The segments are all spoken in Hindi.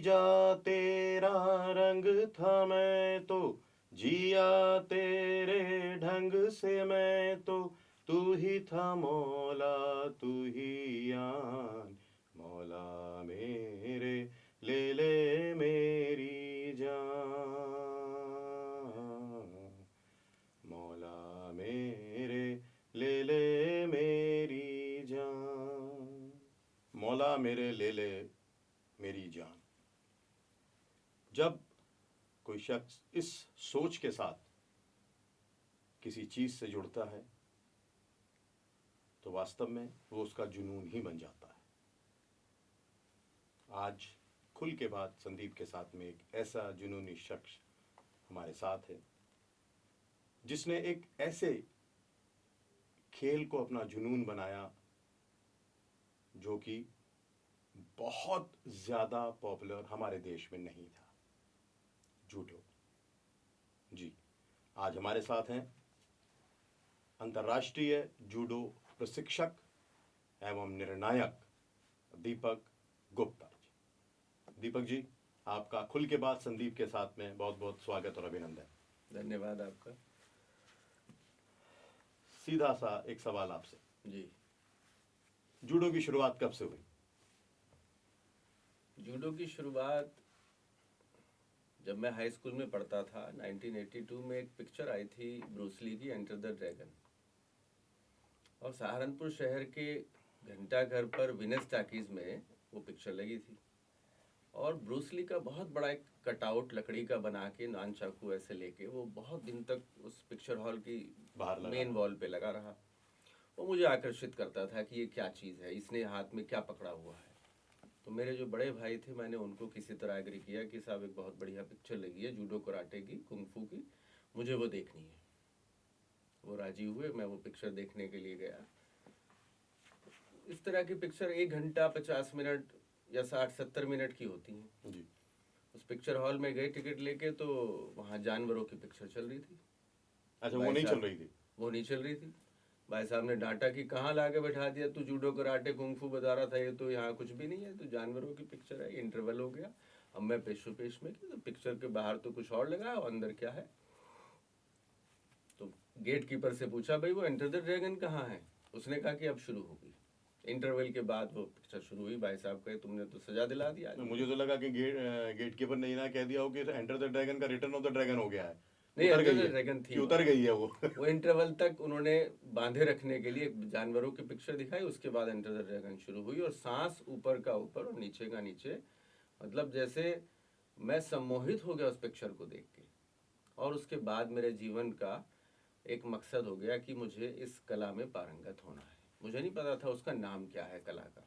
जीजा तेरा रंग था मैं तो, जिया तेरे ढंग से मैं तो, तू ही था मौला तू ही आन, मौला मेरे ले ले मेरी जान, मौला मेरे ले ले मेरी जान, मौला मेरे ले ले मेरी जान। जब कोई शख्स इस सोच के साथ किसी चीज से जुड़ता है तो वास्तव में वो उसका जुनून ही बन जाता है। आज खुल के बात संदीप के साथ में एक ऐसा जुनूनी शख्स हमारे साथ है जिसने एक ऐसे खेल को अपना जुनून बनाया जो कि बहुत ज्यादा पॉपुलर हमारे देश में नहीं था, जूडो। जी, आज हमारे साथ हैं अंतर्राष्ट्रीय जूडो प्रशिक्षक एवं निर्णायक दीपक गुप्ता जी। दीपक जी, आपका खुल के बात संदीप के साथ में बहुत बहुत स्वागत और अभिनंदन। धन्यवाद आपका। सीधा सा एक सवाल आपसे जी, जूडो की शुरुआत कब से हुई? जूडो की शुरुआत जब मैं हाई स्कूल में पढ़ता था 1982 में एक पिक्चर आई थी ब्रूस ली की, एंटर द ड्रैगन, और सहारनपुर शहर के घंटा घर पर विनस टाकीज में वो पिक्चर लगी थी। और ब्रूस ली का बहुत बड़ा एक कटआउट लकड़ी का बना के नान चाकू ऐसे लेके वो बहुत दिन तक उस पिक्चर हॉल की बाहर मेन वॉल पे लगा रहा। वो मुझे आकर्षित करता था कि ये क्या चीज़ है, इसने हाथ में क्या पकड़ा हुआ है। तो मेरे जो बड़े भाई थे, मैंने उनको किसी तरह एग्री किया कि साहब एक बहुत बढ़िया पिक्चर लगी है जूडो कराटे की, कुंग-फू की, मुझे वो देखनी है। वो राजी हुए, मैं वो पिक्चर देखने के लिए गया। इस तरह की पिक्चर 1 घंटा 50 मिनट या 60-70 मिनट की होती हैं। जी। उस पिक्चर हॉल में गए टिकट लेके, तो वहाँ जानवरों की पिक्चर चल रही थी। अच्छा, वो नहीं चल रही थी? वो नहीं चल रही थी। भाई साहब ने डांटा कि कहाँ ला के बैठा दिया, तू जूडो कराटे कुंग-फू बता रहा था, ये तो यहाँ कुछ भी नहीं है, तो जानवरों की पिक्चर है। इंटरवल हो गया, अब मैं पेशो पेश में कि तो पिक्चर के बाहर तो कुछ और लगा और अंदर क्या है। तो गेट कीपर से पूछा, भाई वो एंटर द ड्रैगन कहाँ है? उसने कहा कि अब शुरू होगी। इंटरवल के बाद वो पिक्चर शुरू हुई। भाई साहब कहे तुमने तो सजा दिला दिया। मुझे तो लगा कि गेट कीपर ने ना कह दिया हो कि एंटर द ड्रैगन का रिटर्न ऑफ द ड्रैगन हो गया है। नहीं, उतर एंटर गई द है ड्रैगन थी, कि उतर गई है वो। वो इंटरवल तक उन्होंने बांधे रखने के लिए जानवरों की पिक्चर दिखाई, उसके बाद एंटर द ड्रैगन शुरू हुई। और सांस ऊपर का ऊपर और नीचे का नीचे, मतलब जैसे मैं सम्मोहित हो गया उस पिक्चर को देख के। और उसके बाद मेरे जीवन का एक मकसद हो गया कि मुझे इस कला में पारंगत होना है। मुझे नहीं पता था उसका नाम क्या है कला का।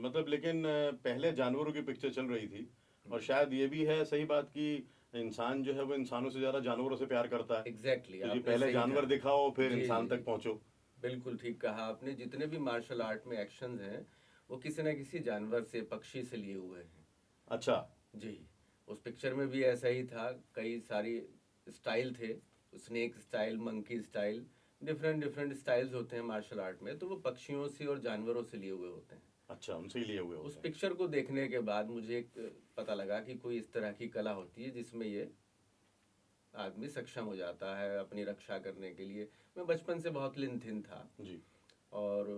मतलब लेकिन पहले जानवरों की पिक्चर चल रही थी, और शायद ये भी है सही बात कि इंसान जो है वो इंसानों से ज्यादा जानवरों से प्यार करता है। एग्जैक्टली, तो ये आपने पहले सही जानवर कहा। दिखाओ फिर जी, इंसान जी, तक पहुंचो। बिल्कुल ठीक कहा आपने। जितने भी मार्शल आर्ट में एक्शंस हैं वो किसी न किसी जानवर से, पक्षी से लिए हुए हैं। अच्छा जी, उस पिक्चर में भी ऐसा ही था। कई सारी स्टाइल थे, snake style, monkey style, different different styles होते हैं मार्शल आर्ट में, तो वो पक्षियों से और जानवरों से लिए हुए होते हैं। अच्छा, उनसे ही लिए हुए उस होते हैं। पिक्चर को देखने के बाद मुझे एक पता लगा कि कोई इस तरह की कला होती है जिसमें ये आदमी सक्षम हो जाता है अपनी रक्षा करने के लिए। मैं बचपन से बहुत लिन-थिन था जी। और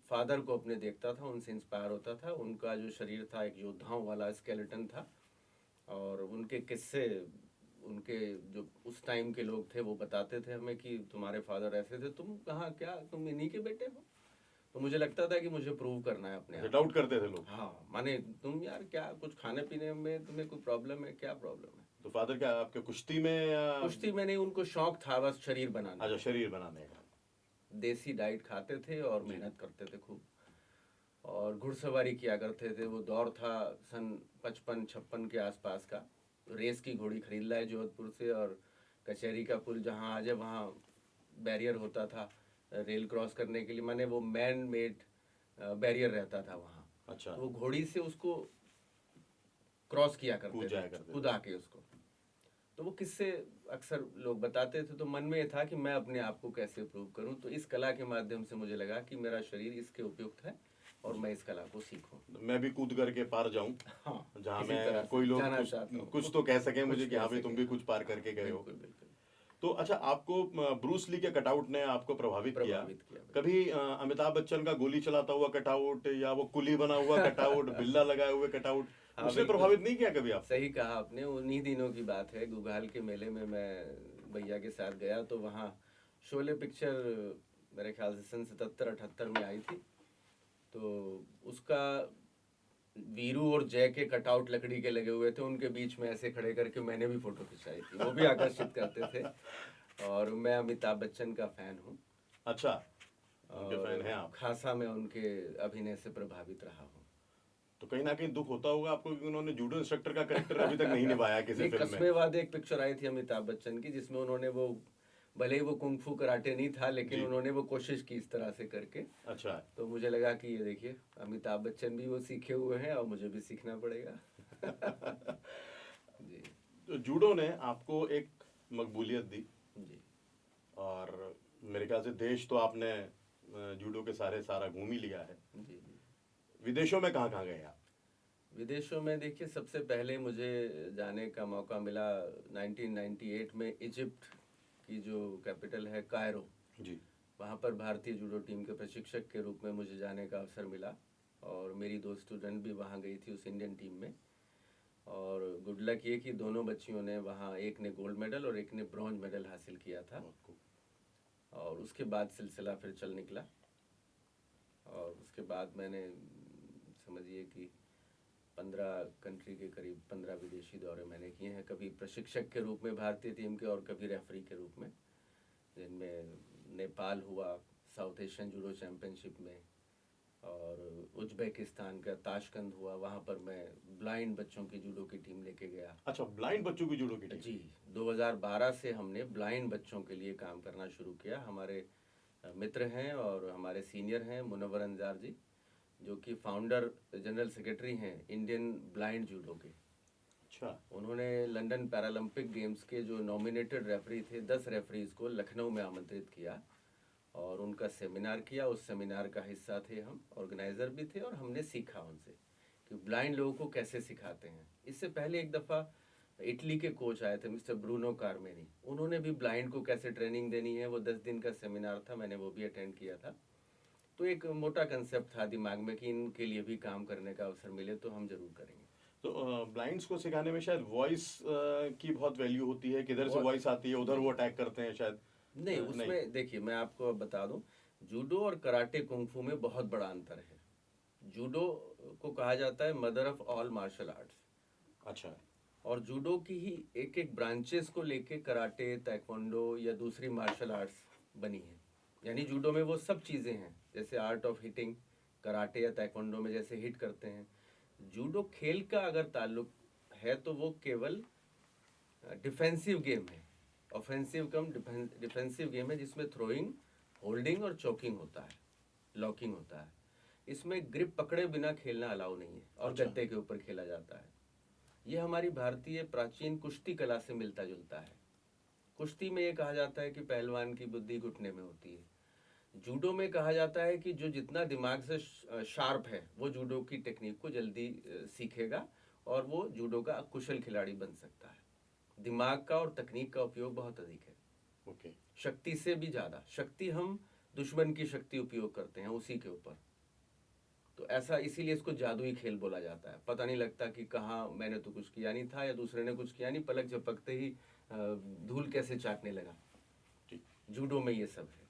फादर को अपने देखता था, उनसे इंस्पायर होता था। उनका जो शरीर था एक योद्धाओं वाला स्केलेटन था, और उनके किस्से, उनके जो उस टाइम के लोग थे वो बताते थे हमें कि तुम्हारे फादर ऐसे थे, तुम कहाँ, क्या तुम इन्हीं के बेटे हो? तो मुझे लगता था कि मुझे प्रूव करना है अपने अच्छा, आप को। डाउट करते थे लोग? हाँ, माने तुम यार क्या कुछ खाने पीने में तुम्हें कोई प्रॉब्लम है, क्या प्रॉब्लम है? तो फादर क्या आपके कुश्ती में या? कुश्ती में नहीं, उनको शौक था बस शरीर बनाने अच्छा, का। शरीर बनाने का। देसी डाइट खाते थे और जी। मेहनत करते थे खूब, और घुड़सवारी किया करते थे। वो दौर था सन 55-56 के आसपास का। रेस की घोड़ी खरीद लाए जोधपुर से, और कचहरी का पुल जहाँ आज है वहाँ बैरियर होता था रेल क्रॉस करने के लिए, माने वो मैन मेड बैरियर रहता था वहाँ। अच्छा। तो वो घोड़ी से उसको क्रॉस किया कूद करते जाया थे, करते थे। कूदा के उसको। तो वो किस्से अक्सर लोग बताते थे, तो मन में ये था कि मैं अपने आप को कैसे प्रूव करूं। तो इस कला के माध्यम से मुझे लगा कि मेरा शरीर इसके उपयुक्त है, और मैं इस कला को सीखूं। मैं भी कूद करके पार जाऊं, हाँ, जहां किसी तरह मैं से कोई लोग जाना कुछ, चाहता हूं। कुछ तो कह सके मुझे कुछ कि कह हाँ भाई तुम भी सकें। कुछ पार हाँ, करके गए हो। बिल्कुल बिल्कुल तो अच्छा, आपको ब्रूस ली के कटआउट ने आपको प्रभावित किया? प्रभावित किया बिल्कुल। कभी अमिताभ बच्चन का गोली चलाता हुआ कटआउट, या वो कुली बना हुआ कटआउट, बिल्ला लगाए हुए कटआउट, हाँ उसने बिल्कुल, प्रभावित नहीं किया कभी आपको? सही कहा आपने। उन्हीं दिनों की बात है, गुगाल के मेले में मैं भैया के साथ गया तो वहाँ शोले पिक्चर मेरे ख्याल से सन 77-78 में आई थी। तो उसका वीरू और जय के कटआउट लकड़ी के लगे हुए थे, उनके बीच में ऐसे खड़े करके मैंने भी फोटो खिंचाई थी। वो भी आकर्षित करते थे। और मैं अमिताभ बच्चन का फैन हूँ अच्छा, उनके फैन हैं और आप? खासा मैं उनके अभिनय से प्रभावित रहा हूँ। तो कहीं ना कहीं दुख होता होगा आपको कि उन्होंने जूडो इंस्ट्रक्टर का कैरेक्टर अभी तक नहीं निभाया किसी नहीं, फिल्म में। कस्मे वादे एक पिक्चर आई थी अमिताभ बच्चन की, जिसमें उन्होंने वो, भले ही वो कुंग-फू कराटे नहीं था, लेकिन जी। उन्होंने वो कोशिश की इस तरह से करके। अच्छा। तो मुझे लगा कि ये देखिए, अमिताभ बच्चन भी वो सीखे हुए हैं और मुझे भी सीखना पड़ेगा। जी तो जूडो ने आपको एक मकबूलियत दी, जी और मेरे ख्याल से देश तो आपने जूडो के सारा घूम ही लिया है। जी जी। विदेशों में कहाँ कहाँ गए आप? विदेशों में देखिए, सबसे पहले मुझे जाने का मौका मिला 1998 में इजिप्ट की जो कैपिटल है कायरो। जी। वहाँ पर भारतीय जूडो टीम के प्रशिक्षक के रूप में मुझे जाने का अवसर मिला, और मेरी दो स्टूडेंट भी वहाँ गई थी उस इंडियन टीम में। और गुड लक ये कि दोनों बच्चियों ने वहाँ, एक ने गोल्ड मेडल और एक ने ब्रॉन्ज मेडल हासिल किया था। बहुत खूब। और उसके बाद सिलसिला फिर चल निकला, और उसके बाद मैंने समझिए कि 15 कंट्री के करीब 15 विदेशी दौरे मैंने किए हैं, कभी प्रशिक्षक के रूप में भारतीय टीम के और कभी रेफरी के रूप में, जिनमें नेपाल हुआ साउथ एशियन जूडो चैंपियनशिप में, और उज्बेकिस्तान का ताशकंद हुआ, वहाँ पर मैं ब्लाइंड बच्चों की जूडो की टीम लेके गया। अच्छा, ब्लाइंड बच्चों की जूडो की टीम? जी, 2012 से हमने ब्लाइंड बच्चों के लिए काम करना शुरू किया। हमारे मित्र हैं और हमारे सीनियर हैं मुनव्वर अंजार जी, जो कि फाउंडर जनरल सेक्रेटरी हैं इंडियन ब्लाइंड जूडो के। अच्छा। उन्होंने लंदन पैरालंपिक गेम्स के जो नॉमिनेटेड रेफरी थे, 10 रेफरीज को लखनऊ में आमंत्रित किया और उनका सेमिनार किया। उस सेमिनार का हिस्सा थे हम, ऑर्गेनाइजर भी थे, और हमने सीखा उनसे कि ब्लाइंड लोगों को कैसे सिखाते हैं। इससे पहले एक दफ़ा इटली के कोच आए थे, मिस्टर ब्रूनो कार्मेनी, उन्होंने भी ब्लाइंड को कैसे ट्रेनिंग देनी है, वो 10 दिन का सेमिनार था, मैंने वो भी अटेंड किया था। तो एक मोटा कंसेप्ट था दिमाग में कि इनके लिए भी काम करने का अवसर मिले तो हम जरूर करेंगे। तो ब्लाइंड्स को सिखाने में शायद वॉइस की बहुत वैल्यू होती है, किधर से बहुत- वॉइस आती है उधर वो अटैक करते हैं शायद। नहीं, उसमें देखिए, मैं आपको अब बता दूं, जूडो और कराटे कुंग-फू में बहुत बड़ा अंतर है। जूडो को कहा जाता है mother of all martial arts. अच्छा। और जूडो की ही एक एक ब्रांचेस को लेके कराटे, ताइक्वांडो या दूसरी मार्शल आर्ट्स बनी है। यानी जूडो में वो सब चीज़ें हैं, जैसे आर्ट ऑफ हिटिंग, कराटे या ताइक्वांडो में जैसे हिट करते हैं। जूडो खेल का अगर ताल्लुक है तो वो केवल डिफेंसिव गेम है, ऑफेंसिव कम डिफेंसिव गेम है, जिसमें थ्रोइंग, होल्डिंग और चोकिंग होता है, लॉकिंग होता है। इसमें ग्रिप पकड़े बिना खेलना अलाउ नहीं है, और अच्छा। गद्दे के ऊपर खेला जाता है। ये हमारी भारतीय प्राचीन कुश्ती कला से मिलता जुलता है। कुश्ती में ये कहा जाता है कि पहलवान की बुद्धि घुटने में होती है। जूडो में कहा जाता है कि जो जितना दिमाग से शार्प है वो जूडो की टेक्निक को जल्दी सीखेगा और वो जूडो का कुशल खिलाड़ी बन सकता है। दिमाग का और तकनीक का उपयोग बहुत अधिक है। ओके। शक्ति से भी ज़्यादा शक्ति हम दुश्मन की शक्ति उपयोग करते हैं उसी के ऊपर। तो ऐसा, इसीलिए इसको जादुई खेल बोला जाता है। पता नहीं लगता कि कहाँ मैंने तो कुछ किया नहीं था या दूसरे ने कुछ किया नहीं, पलक झपकते ही धूल कैसे चाटने लगा। ठीक। जूडो में ये सब है।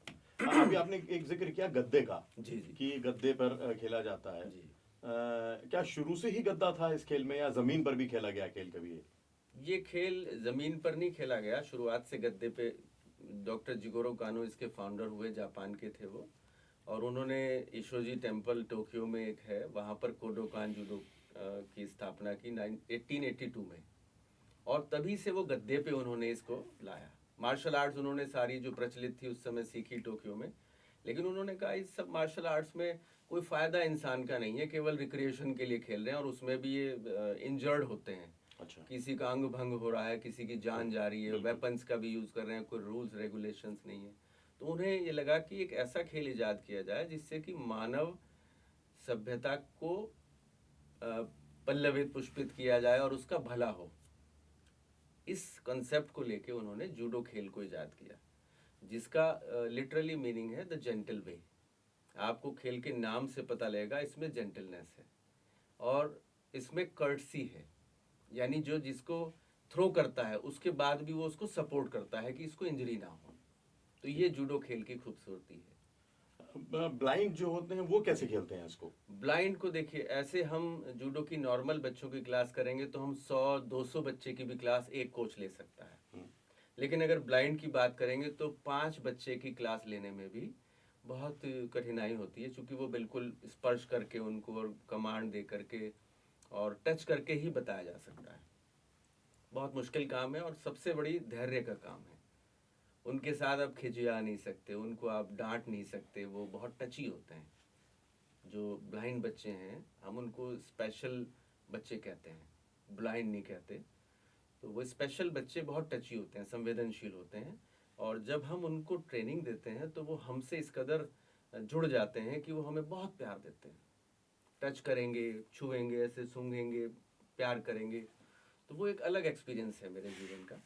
अभी आपने एक जिक्र किया गद्दे का, जी जी कि गद्दे पर खेला जाता है। जी। क्या शुरू से ही गद्दा था इस खेल में, या जमीन पर भी खेला गया खेल कभी? ये खेल जमीन पर नहीं खेला गया, शुरुआत से गद्दे पे। डॉक्टर जिगोरो कानो इसके फाउंडर हुए, जापान के थे वो, और उन्होंने इशोजी टेम्पल टोक्यो में एक है, वहाँ पर कोडोकान जूडो की स्थापना की 1882 में, और तभी से वो गद्दे पे उन्होंने इसको लाया। मार्शल आर्ट्स उन्होंने सारी जो प्रचलित थी उस समय सीखी टोक्यो में, लेकिन उन्होंने कहा इस सब मार्शल आर्ट्स में कोई फ़ायदा इंसान का नहीं है, केवल रिक्रिएशन के लिए खेल रहे हैं, और उसमें भी ये इंजर्ड होते हैं। अच्छा। किसी का अंग भंग हो रहा है, किसी की जान जा रही है, बिल्कुल। वेपन्स का भी यूज़ कर रहे हैं, कोई रूल्स रेगुलेशंस नहीं है। तो उन्हें ये लगा कि एक ऐसा खेल इजाद किया जाए जिससे कि मानव सभ्यता को पल्लवित पुष्पित किया जाए और उसका भला हो, इस कंसेप्ट को लेके उन्होंने जूडो खेल को इजाद किया, जिसका लिटरली मीनिंग है द जेंटल वे। आपको खेल के नाम से पता लगेगा, इसमें जेंटलनेस है और इसमें कर्टसी है, यानी जो जिसको थ्रो करता है उसके बाद भी वो उसको सपोर्ट करता है कि इसको इंजरी ना हो। तो ये जूडो खेल की खूबसूरती है। ब्लाइंड जो होते हैं वो कैसे खेलते हैं इसको? ब्लाइंड को देखिए, ऐसे हम जूडो की नॉर्मल बच्चों की क्लास करेंगे तो हम 100-200 बच्चे की भी क्लास एक कोच ले सकता है, लेकिन अगर ब्लाइंड की बात करेंगे तो 5 बच्चे की क्लास लेने में भी बहुत कठिनाई होती है, क्योंकि वो बिल्कुल स्पर्श करके उनको और कमांड दे करके और टच करके ही बताया जा सकता है। बहुत मुश्किल काम है और सबसे बड़ी धैर्य का काम है। उनके साथ आप खिंचिया नहीं सकते, उनको आप डांट नहीं सकते, वो बहुत टची होते हैं। जो ब्लाइंड बच्चे हैं हम उनको स्पेशल बच्चे कहते हैं, ब्लाइंड नहीं कहते। तो वो स्पेशल बच्चे बहुत टची होते हैं, संवेदनशील होते हैं, और जब हम उनको ट्रेनिंग देते हैं तो वो हमसे इस कदर जुड़ जाते हैं कि वो हमें बहुत प्यार देते हैं। टच करेंगे, छुएंगे, ऐसे सूंघेंगे, प्यार करेंगे। तो वो एक अलग एक्सपीरियंस है मेरे जीवन का।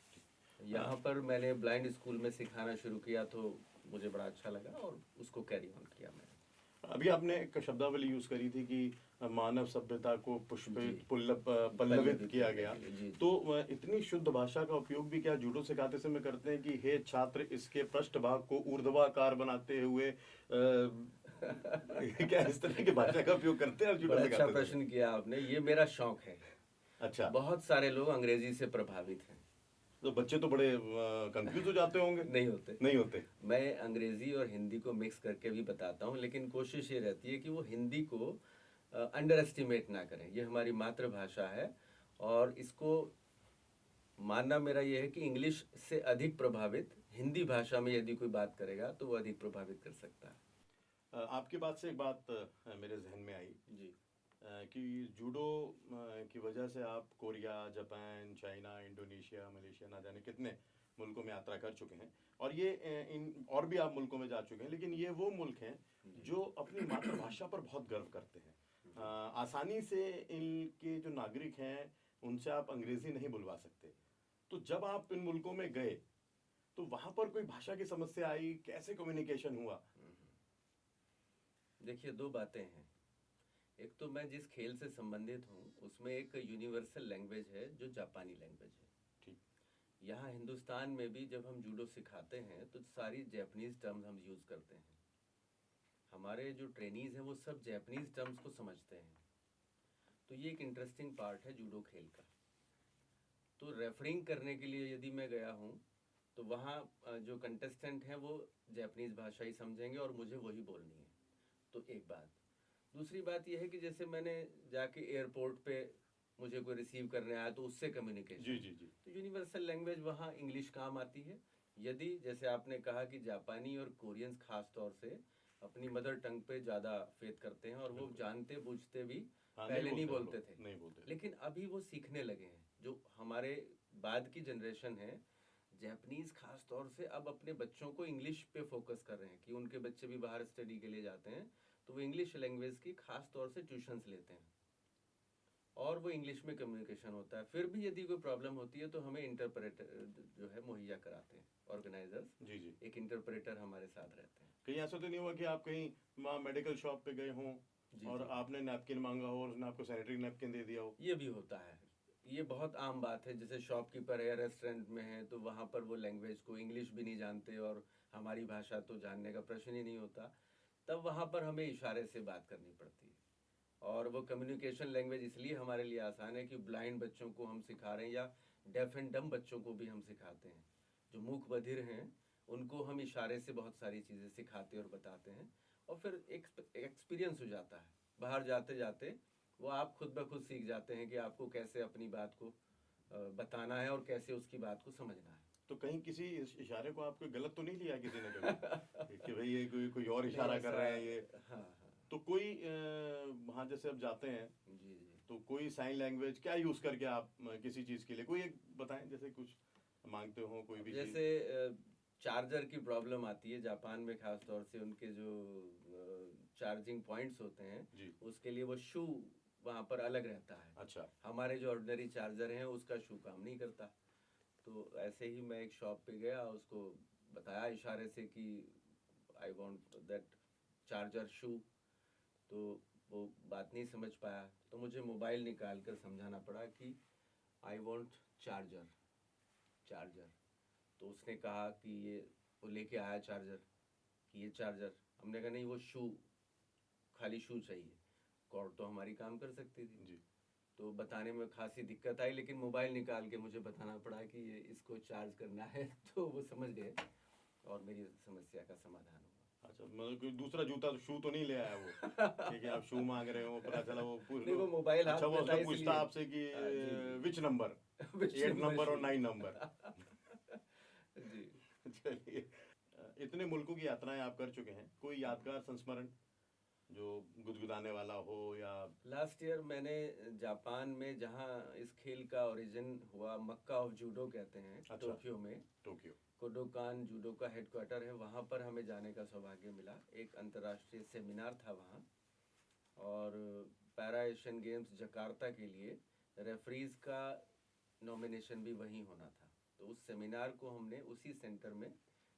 यहाँ पर मैंने ब्लाइंड स्कूल में सिखाना शुरू किया तो मुझे बड़ा अच्छा लगा और उसको कैरी ऑन किया मैंने। अभी आपने एक शब्दावली यूज करी थी कि मानव सभ्यता को पुष्पित जी। पल्लवित किया गया। जी। तो इतनी शुद्ध भाषा का उपयोग भी क्या जूडो सिखाते समय करते हैं कि हे छात्र इसके पृष्ठभाग को ऊर्ध्वाकार बनाते हुए क्या इस तरह की भाषा का उपयोग करते हैं आप जूडो बड़ा सिखाते अच्छा समय? प्रश्न किया आपने, ये मेरा शौक है। अच्छा, बहुत सारे लोग अंग्रेजी से प्रभावित हैं। तो बच्चे तो बड़े कंफ्यूज हो जाते होंगे। नहीं होते। नहीं होते। मैं अंग्रेजी और हिंदी को मिक्स करके भी बताता हूँ, लेकिन कोशिश ये रहती है कि वो हिंदी को अंडर एस्टिमेट ना करें। ये हमारी मातृभाषा है और इसको मानना मेरा ये है कि इंग्लिश से अधिक प्रभावित हिंदी भाषा में यदि कोई बात करेगा तो वो अधिक प्रभावित कर सकता है। आपकी बात से एक बात मेरे जहन में आई जी। कि जूडो की वजह से आप Korea, Japan, China, Indonesia, Malaysia, ना जाने कितने मुल्कों में यात्रा कर चुके हैं, और ये इन और भी आप मुल्कों में जा चुके हैं, लेकिन ये वो मुल्क हैं जो अपनी मातृभाषा पर बहुत गर्व करते हैं। आसानी से इनके जो नागरिक हैं उनसे आप अंग्रेजी नहीं बुलवा सकते। तो जब आप इन मुल्कों में गए तो वहां पर कोई भाषा की समस्या आई, कैसे कम्युनिकेशन हुआ? देखिए, दो बातें हैं। एक तो मैं जिस खेल से संबंधित हूँ उसमें एक यूनिवर्सल लैंग्वेज है जो जापानी लैंग्वेज है। ठीक। यहाँ हिंदुस्तान में भी जब हम जूडो सिखाते हैं तो सारी जैपनीज टर्म्स हम यूज़ करते हैं। हमारे जो ट्रेनीज हैं वो सब जैपनीज टर्म्स को समझते हैं। तो ये एक इंटरेस्टिंग पार्ट है जूडो खेल का। तो रेफरिंग करने के लिए यदि मैं गया हूँ तो वहाँ जो कंटेस्टेंट हैं वो जैपनीज भाषा ही समझेंगे और मुझे वही बोलनी है। तो एक बात। दूसरी बात यह है कि जैसे मैंने जाके एयरपोर्ट पे मुझे कोई रिसीव करने आया तो उससे कम्युनिकेशन। जी जी जी। तो यूनिवर्सल लैंग्वेज वहाँ इंग्लिश काम आती है। यदि जैसे आपने कहा कि जापानी और कोरियंस खास तौर से अपनी मदर टंग पे ज़्यादा फेथ करते हैं और वो जानते बूझते भी पहले नहीं बोलते थे, नहीं बोलते, लेकिन अभी वो सीखने लगे हैं। जो हमारे बाद की जनरेशन है, जैपनीज खास तौर से अब अपने बच्चों को इंग्लिश पे फोकस कर रहे हैं कि उनके बच्चे भी बाहर स्टडी के लिए जाते हैं तो वो इंग्लिश लैंग्वेज की खास तौर से ट्यूशन्स लेते हैं और वो इंग्लिश में कम्युनिकेशन होता है। फिर भी यदि कोई प्रॉब्लम होती है तो हमें इंटरप्रेटर जो है मुहैया कराते हैं ऑर्गेनाइजर्स। जी जी। एक इंटरप्रेटर हमारे साथ रहते हैं। कहीं ऐसा तो नहीं हुआ कि आप कहीं वहाँ मेडिकल शॉप पे गए हों जी और जी। आपने नैपकिन मांगा हो और उसने आपको सैनिटरी नैपकिन दे दिया हो? ये भी होता है। ये बहुत आम बात है। जैसे शॉपकीपर है, रेस्टोरेंट में है, तो वहाँ पर वो लैंग्वेज को इंग्लिश भी नहीं जानते और हमारी भाषा तो जानने का प्रश्न ही नहीं होता। तब वहाँ पर हमें इशारे से बात करनी पड़ती है। और वो कम्युनिकेशन लैंग्वेज इसलिए हमारे लिए आसान है कि ब्लाइंड बच्चों को हम सिखा रहे हैं या डेफ एंड डम बच्चों को भी हम सिखाते हैं। जो मूक बधिर हैं उनको हम इशारे से बहुत सारी चीज़ें सिखाते और बताते हैं और फिर एक एक्सपीरियंस हो जाता है। बाहर जाते जाते वो आप खुद ब खुद सीख जाते हैं कि आपको कैसे अपनी बात को बताना है और कैसे उसकी बात को समझना है। तो कहीं किसी इशारे को आपको गलत तो नहीं लिया किसी ने कभी कि भाई ये कोई और नहीं, इशारा कर ऐसा। रहे हैं ये? हाँ हाँ। तो कोई वहाँ जैसे आप जाते हैं जी जी। तो कोई साइन लैंग्वेज क्या यूज करके आप किसी चीज के लिए कोई एक बताएं, जैसे कुछ मांगते हो कोई अब भी चीज? जैसे चार्जर की प्रॉब्लम आती है जापान में, खास तौर से उनके जो चार्जिंग पॉइंट्स होते हैं जी। उसके लिए वो शू वहाँ पर अलग रहता है। अच्छा। हमारे जो ऑर्डिनरी चार्जर हैं उसका शू काम नहीं करता। तो ऐसे ही मैं एक शॉप पे गया, उसको बताया इशारे से कि आई वांट दैट चार्जर शू। तो वो बात नहीं समझ पाया, तो मुझे मोबाइल निकाल कर समझाना पड़ा कि आई वांट चार्जर, चार्जर। तो उसने कहा कि ये, वो लेके आया चार्जर, कि ये चार्जर। हमने कहा नहीं, वो शू, खाली शू चाहिए। कॉर्ड तो हमारी काम कर सकती थी। जी। तो बताने में खासी दिक्कत आई, लेकिन मोबाइल निकाल के मुझे बताना पड़ा कि ये इसको चार्ज करना है। तो वो समझ गए और मेरी समस्या का समाधान हुआ। अच्छा, मतलब कोई दूसरा जूता तो शू तो नहीं ले आया वो, क्योंकि आप शू मांग रहे हो, पता चला वो पूछ नहीं, लो। वो मोबाइल अच्छा, हाथ वो में था उसने पूछता इसलिए। आपसे कि हाँ, जी जी विच नंबर, विच 8 नंबर और शू। 9 नंबर। जी। चलिए, इतने मुल्कों की यात्राएं आप कर चुके हैं, कोई यादगार संस्मरण जो गुदगुदाने वाला हो या? लास्ट ईयर मैंने जापान में, जहाँ इस खेल का ओरिजिन हुआ, मक्का ऑफ जूडो कहते हैं, अच्छा। टोक्यो में टोक्यो। कोडोकान जूडो का हेडक्वार्टर है, वहाँ पर हमें जाने का सौभाग्य मिला। एक अंतर्राष्ट्रीय सेमिनार था वहाँ, और पैरा एशियन गेम्स जकार्ता के लिए रेफरीज का नॉमिनेशन भी वहीं होना था। तो उस सेमिनार को हमने उसी सेंटर में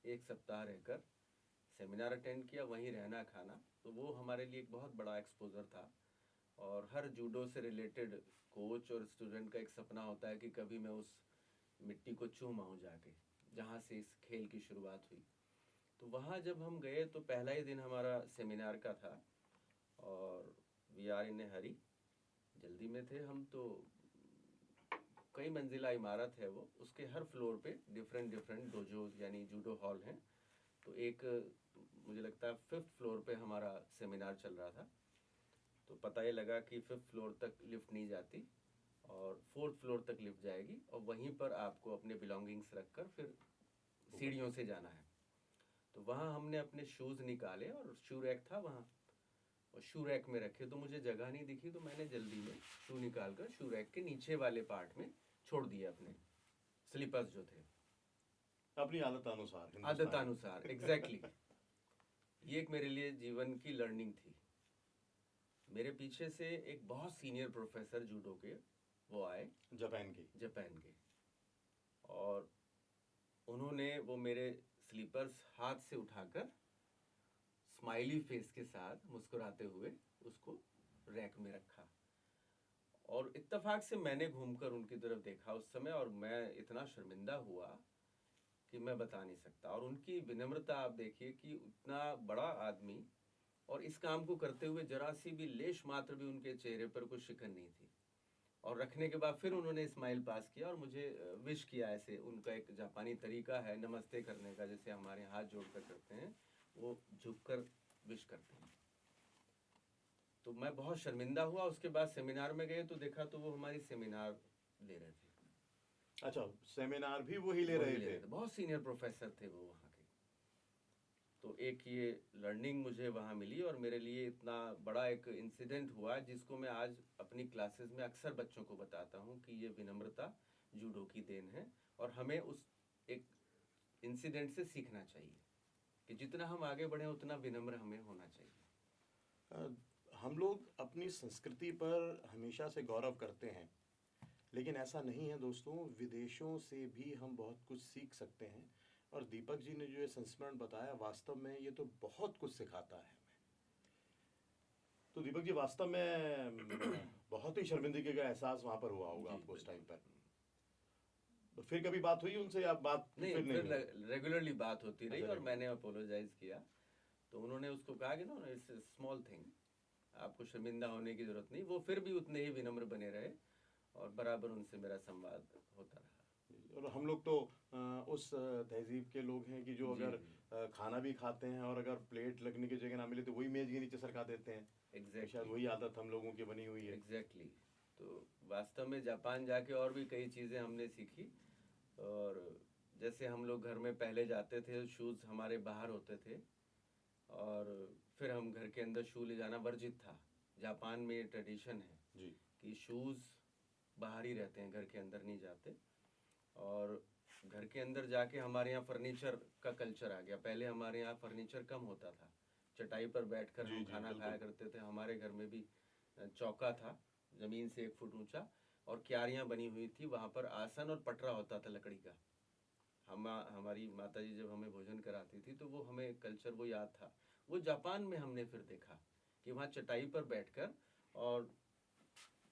एक सप्ताह रहकर सेमिनार अटेंड किया, वहीं रहना खाना। तो वो हमारे लिए एक बहुत बड़ा एक्सपोजर था। और हर जूडो से रिलेटेड कोच और स्टूडेंट का एक सपना होता है कि कभी मैं उस मिट्टी को चूम आऊँ जाके, जहाँ से इस खेल की शुरुआत हुई। तो वहाँ जब हम गए तो पहला ही दिन हमारा सेमिनार का था, और वी आर इन ए हरी, जल्दी में थे हम। तो कई मंजिला इमारत है वो, उसके हर फ्लोर पे डिफरेंट डिफरेंट डोजोज यानी जूडो हॉल हैं। तो एक, मुझे लगता है 5th फ्लोर पे हमारा सेमिनार चल रहा था। तो पता ये लगा कि 5th फ्लोर तक लिफ्ट नहीं जाती, और 4th फ्लोर तक लिफ्ट जाएगी, और वहीं पर आपको अपने बिलोंगिंग्स रखकर फिर सीढ़ियों से जाना है। तो वहाँ हमने अपने शूज़ निकाले, और शू रैक था वहाँ, और शू रैक में रखे। तो मुझे जगह नहीं दिखी, तो मैंने जल्दी में शू निकाल कर शू रैक के नीचे वाले पार्ट में छोड़ दिए अपने स्लीपर्स जो थे, अपनी आदत अनुसार, हिंदुस्तानी। आदतानुसार। एग्जैक्टली। ये एक मेरे लिए जीवन की लर्निंग थी। मेरे पीछे से एक बहुत सीनियर प्रोफेसर जूडो के वो आए, जापान की। जापान के, और उन्होंने वो मेरे स्लीपर्स हाथ से उठाकर स्माइली फेस के साथ मुस्कुराते हुए उसको रैक में रखा। और इत्तेफाक से मैंने घूमकर उनकी तरफ देखा उस समय, और मैं इतना शर्मिंदा हुआ कि मैं बता नहीं सकता। और उनकी विनम्रता आप देखिए कि उतना बड़ा आदमी, और इस काम को करते हुए जरा सी भी लेश मात्र भी उनके चेहरे पर कोई शिकन नहीं थी। और रखने के बाद फिर उन्होंने स्माइल पास किया और मुझे विश किया। ऐसे उनका एक जापानी तरीका है नमस्ते करने का, जैसे हमारे हाथ जोड़कर करते हैं, वो झुककर विश करते हैं। तो मैं बहुत शर्मिंदा हुआ। उसके बाद सेमिनार में गए तो देखा तो वो हमारी सेमिनार ले रहे थे। अच्छा, सेमिनार भी वही ले वही रहे थे? बहुत सीनियर प्रोफेसर थे वो वहाँ के। तो एक ये लर्निंग मुझे वहाँ मिली, और मेरे लिए इतना बड़ा एक इंसिडेंट हुआ जिसको मैं आज अपनी क्लासेस में अक्सर बच्चों को बताता हूँ कि ये विनम्रता जूडो की देन है, और हमें उस एक इंसिडेंट से सीखना चाहिए कि जितना हम आगे बढ़ें उतना विनम्र हमें होना चाहिए। हम लोग अपनी संस्कृति पर हमेशा से गौरव करते हैं, लेकिन ऐसा नहीं है दोस्तों, विदेशों से भी हम बहुत कुछ सीख सकते हैं। और दीपक जी ने जो ये संस्मरण बताया, वास्तव में ये तो बहुत कुछ सिखाता है हमें। तो दीपक जी, वास्तव में बहुत ही शर्मिंदगी का एहसास वहां पर हुआ होगा जी, आपको उस टाइम बिल्कुल। पर। तो फिर कभी बात हुई उनसे या बात नहीं, फिर नहीं फिर हुई? रेगुलरली बात होती रही, अच्छा, और regular। मैंने अपोलोजाइज किया। तो उन्होंने उसको कहा कि ना, इट्स स्मॉल थिंग, आपको शर्मिंदा होने की जरूरत नहीं। वो फिर भी उतने ही विनम्र बने रहे, और बराबर उनसे मेरा संवाद होता रहा। और हम लोग तो उस तहजीब के लोग हैं कि जो जी अगर जी, खाना भी खाते हैं और अगर प्लेट लगने की जगह ना मिले तो वही मेज के नीचे सरका देते हैं। तो शायद एग्जैक्टली वही आदत हम लोगों की बनी हुई है। एग्जैक्टली। तो वास्तव में जापान जाके और भी कई चीज़ें हमने सीखी। और जैसे हम लोग घर में पहले जाते थे, शूज़ हमारे बाहर होते थे, और फिर हम घर के अंदर शू ले जाना वर्जित था। जापान में ये ट्रेडिशन है जी। कि शूज़ बाहर ही रहते हैं, घर के अंदर नहीं जाते। और घर के अंदर जाके हमारे यहाँ फर्नीचर का कल्चर आ गया। पहले हमारे यहाँ फर्नीचर कम होता था, चटाई पर बैठकर जी, हम जी, खाना बिल्कुल। खाया करते थे। हमारे घर में भी चौका था, जमीन से 1 फुट ऊंचा, और क्यारियां बनी हुई थी, वहां पर आसन और पटरा होता था लकड़ी का। हमारी माता जी जब हमें भोजन कराती थी तो वो हमें कल्चर वो याद था। वो जापान में हमने फिर देखा कि वहाँ चटाई पर बैठकर, और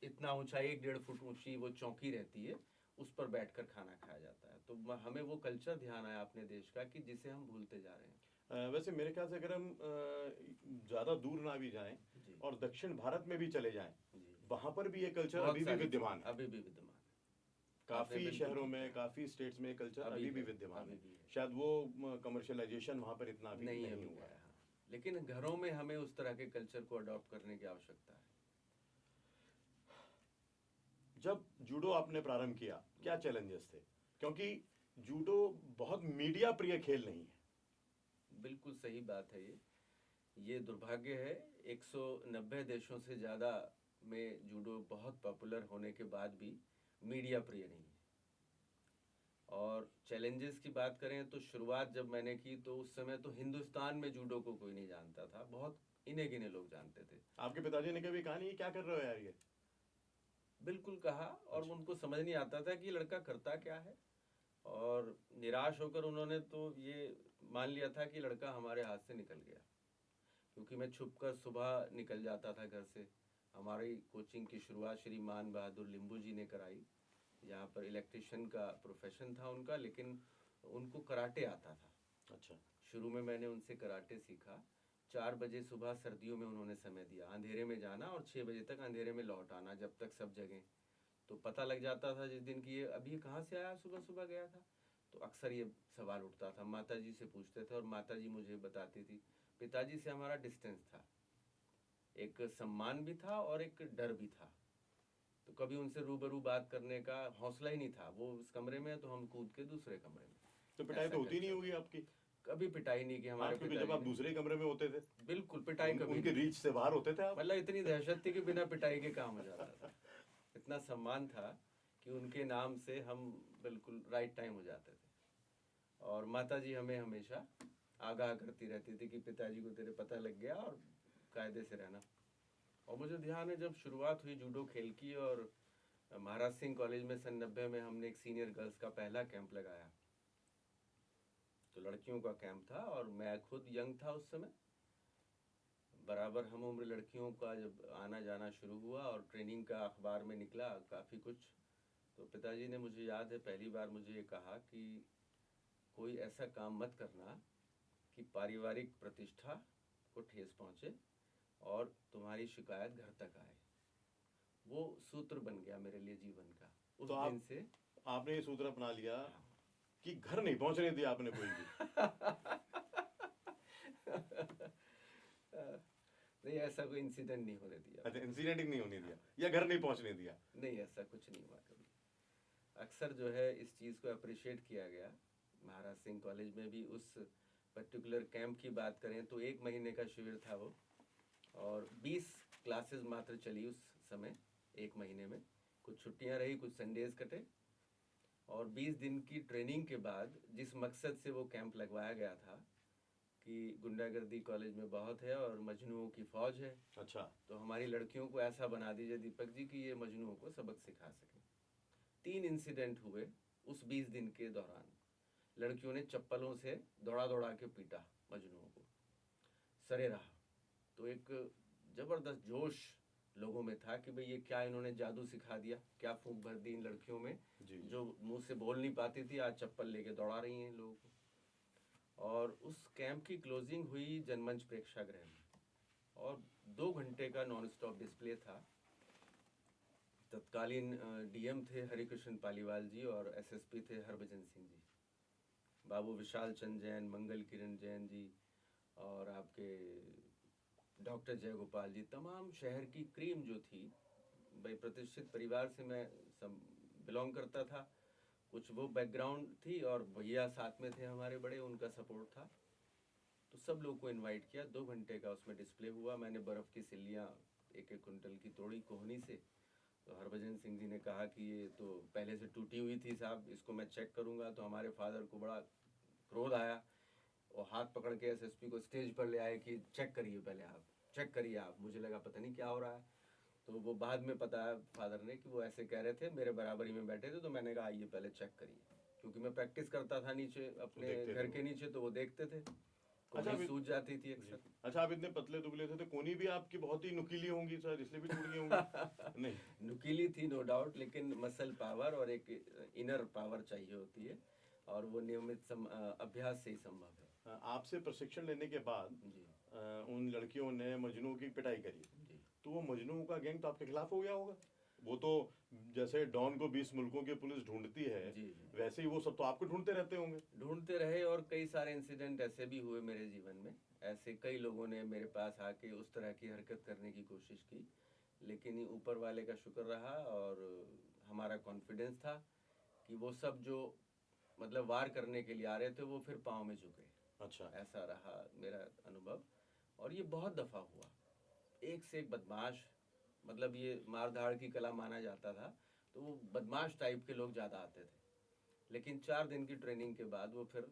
इतना ऊंचा 1-1.5 फुट ऊंची वो चौकी रहती है, उस पर बैठकर खाना खाया जाता है। तो हमें वो कल्चर ध्यान आया अपने देश का कि जिसे हम भूलते जा रहे हैं। वैसे मेरे ख्याल से अगर हम ज्यादा दूर ना भी जाएं जी और दक्षिण भारत में भी चले जाएं, जी, वहां पर भी ये कल्चर बहुत अभी भी सारी विद्यमान है। अभी भी विद्यमान है। आपने काफी बिल्कुल शहरों ठीक में, कहा। काफी स्टेट्स में ये कल्चर अभी अभी भी है, विद्यमान अभी है। भी है। शायद वो कमर्शियलाइजेशन वहां पर इतना अभी नहीं नहीं अभी हुआ है, है। हाँ। लेकिन घरों में हमें उस तरह के कल्चर को अडॉप्ट करने की आवश्यकता है। जब जूडो आपने प्रारंभ किया, क्या चैलेंजेस थे? क्योंकि जूडो बहुत मीडिया प्रिय खेल नहीं है। बिल्कुल सही बात है। ये दुर्भाग्य है, 190 देशों से ज़्यादा में जूडो बहुत पॉपुलर होने के बाद भी मीडिया प्रिय नहीं है। और चैलेंजेस की बात करें तो शुरुआत जब मैंने की तो उस समय तो हिंदुस्तान में जूडो को कोई नहीं जानता था, बहुत इन्हें गिने लोग जानते थे। आपके पिताजी ने कभी कहा नहीं क्या कर रहे हो यार ये? बिल्कुल कहा, और अच्छा। उनको समझ नहीं आता था कि ये लड़का करता क्या है। और निराश होकर उन्होंने तो ये मान लिया था कि लड़का हमारे हाथ से निकल गया, क्योंकि मैं छुपकर सुबह निकल जाता था घर से। हमारी कोचिंग की शुरुआत श्री मान बहादुर लिम्बू जी ने कराई। यहाँ पर इलेक्ट्रिशियन का प्रोफेशन था उनका, लेकिन उनको कराटे आता था। अच्छा। शुरू में मैंने उनसे कराटे सीखा। 4 बजे सुबह सर्दियों में उन्होंने समय दिया, अंधेरे में जाना और 6 बजे तक अंधेरे में लौट आना, जब तक सब जगह। तो पता लग जाता था जिस दिन की ये अभी कहाँ से आया, सुबह सुबह गया था। तो अक्सर ये सवाल उठता था, माता जी से पूछते थे और माता जी मुझे बताती थी। पिताजी से हमारा डिस्टेंस था, एक सम्मान भी था और एक डर भी था। तो कभी उनसे रूबरू बात करने का हौसला ही नहीं था। वो उस कमरे में है तो हम कूद के दूसरे कमरे में। तो पिटाई ऐसा तो होती नहीं कल्चर होगी था। आपकी? कभी पिटाई नहीं की हाँ, हमारे क्योंकि जब पिताजी आप ने। दूसरे कमरे में होते थे, बिल्कुल पिटाई कभी उनके नहीं। रीच से बाहर होते थे आप। मतलब इतनी दहशत थी कि बिना पिटाई के काम हो जाता था। इतना सम्मान था कि उनके नाम से हम बिल्कुल राइट टाइम हो जाते थे। और माता जी हमें हमेशा आगाह करती रहती थी कि पिताजी को तेरे पता लग गया और कायदे से रहना। और मुझे ध्यान है जब शुरुआत हुई जूडो खेल की, और महाराज सिंह कॉलेज में सन 90 में हमने एक सीनियर गर्ल्स का पहला कैंप लगाया। तो लड़कियों का कैंप था और मैं खुद यंग था उस समय। बराबर हम उम्र लड़कियों का जब आना जाना शुरू हुआ और ट्रेनिंग का अखबार में निकला काफ़ी कुछ, तो पिताजी ने, मुझे याद है, पहली बार मुझे ये कहा कि कोई ऐसा काम मत करना कि पारिवारिक प्रतिष्ठा को ठेस पहुँचे और तुम्हारी शिकायत घर तक आए। वो सूत्र बन गया मेरे लिए जीवन का उस तो दिन से। आपने ये सूत्र अपना लिया हाँ। कि घर नहीं पहुंचने दिया आपने कोई भी। नहीं, ऐसा कोई इंसिडेंट नहीं होने दिया अच्छा, मैंने। इंसिडेंट ही नहीं होने दिया या घर नहीं पहुंचने दिया? नहीं, ऐसा कुछ नहीं हुआ कभी। अक्सर जो है इस चीज़ को अप्रिशिएट किया गया। महाराज सिंह कॉलेज में भी उस पर्टिकुलर कैंप की बात करें तो 1 महीने का शिविर था वो, और 20 क्लासेस मात्र चली उस समय 1 महीने में। कुछ छुट्टियां रही, कुछ संडेज कटे, और 20 दिन की ट्रेनिंग के बाद जिस मकसद से वो कैंप लगवाया गया था कि गुंडागर्दी कॉलेज में बहुत है और मजनुओं की फौज है, अच्छा। तो हमारी लड़कियों को ऐसा बना दीजिए दीपक जी कि ये मजनुओं को सबक सिखा सकें। 3 इंसिडेंट हुए उस 20 दिन के दौरान। लड़कियों ने चप्पलों से दौड़ा दौड़ा के पीटा मजनुओं को, सरे रहा। तो एक जबरदस्त जोश लोगों में था कि भाई ये क्या इन्होंने जादू सिखा दिया, क्या फूंक भर दी इन लड़कियों में, जी। जो मुंह से बोल नहीं पाती थी आज चप्पल लेके दौड़ा रही हैं लोगों को। और उस कैंप की क्लोजिंग हुई जनमंच प्रेक्षागृह में, और 2 घंटे का नॉन स्टॉप डिस्प्ले था। तत्कालीन डीएम थे हरिकृष्ण पालीवाल जी और एसएसपी थे हरभजन सिंह जी। बाबू विशाल चंद जैन, मंगल किरण जैन जी, और आपके डॉक्टर जयगोपाल जी, तमाम शहर की क्रीम जो थी। भाई प्रतिष्ठित परिवार से मैं बिलोंग करता था, कुछ वो बैकग्राउंड थी, और भैया साथ में थे हमारे बड़े, उनका सपोर्ट था। तो सब लोग को इनवाइट किया। 2 घंटे का उसमें डिस्प्ले हुआ। मैंने बर्फ़ की सिल्लियाँ 1-1 कुंटल की तोड़ी कोहनी से, तो हरभजन सिंह जी ने कहा कि ये तो पहले से टूटी हुई थी साहब, इसको मैं चेक करूंगा। तो हमारे फादर को बड़ा क्रोध आया और हाथ पकड़ के एसएसपी को स्टेज पर ले आए कि चेक करिए, पहले आप चेक करिए आप। मुझे लगा पता नहीं क्या हो रहा है। तो वो बाद में पता है फादर ने कि वो ऐसे कह रहे थे, मेरे बराबरी में बैठे थे। तो मैंने कहा आइए पहले चेक करिए, क्योंकि मैं प्रैक्टिस करता था नीचे अपने देखते थे घर वो। के नीचे, तो वो देखते थे। अच्छा, कोहनी सूज जाती थी जी। अक्सर। अच्छा, आप इतने पतले दुबले थे तो कोहनी भी आपकी बहुत ही नुकीली होंगी सर, इसलिए भी टूट गई होंगी। नहीं। नुकीली थी नो डाउट, लेकिन मसल पावर और एक इनर पावर चाहिए होती है, और वो नियमित अभ्यास से ही संभव है। आपसे प्रशिक्षण लेने के बाद जी उन लड़कियों ने मजनू की पिटाई करी, जी। तो वो मजनू का गैंग तो आपके खिलाफ हो गया होगा। वो तो जैसे डॉन को 20 मुल्कों की पुलिस ढूंढती है, जी जी। वैसे ही वो सब तो आपको ढूंढते रहते होंगे। ढूंढते रहे, और कई सारे इंसिडेंट ऐसे भी हुए मेरे जीवन में। ऐसे कई लोगों ने मेरे पास आके उस तरह की हरकत करने की कोशिश की, लेकिन ये ऊपर वाले का शुक्र रहा और हमारा कॉन्फिडेंस था कि वो सब जो मतलब वार करने के लिए आ रहे थे वो फिर पाँव में झुके। अच्छा। ऐसा रहा मेरा अनुभव, और ये बहुत दफ़ा हुआ। एक से एक बदमाश, मतलब ये मार धाड़ की कला माना जाता था, तो वो बदमाश टाइप के लोग ज़्यादा आते थे। लेकिन 4 दिन की ट्रेनिंग के बाद वो फिर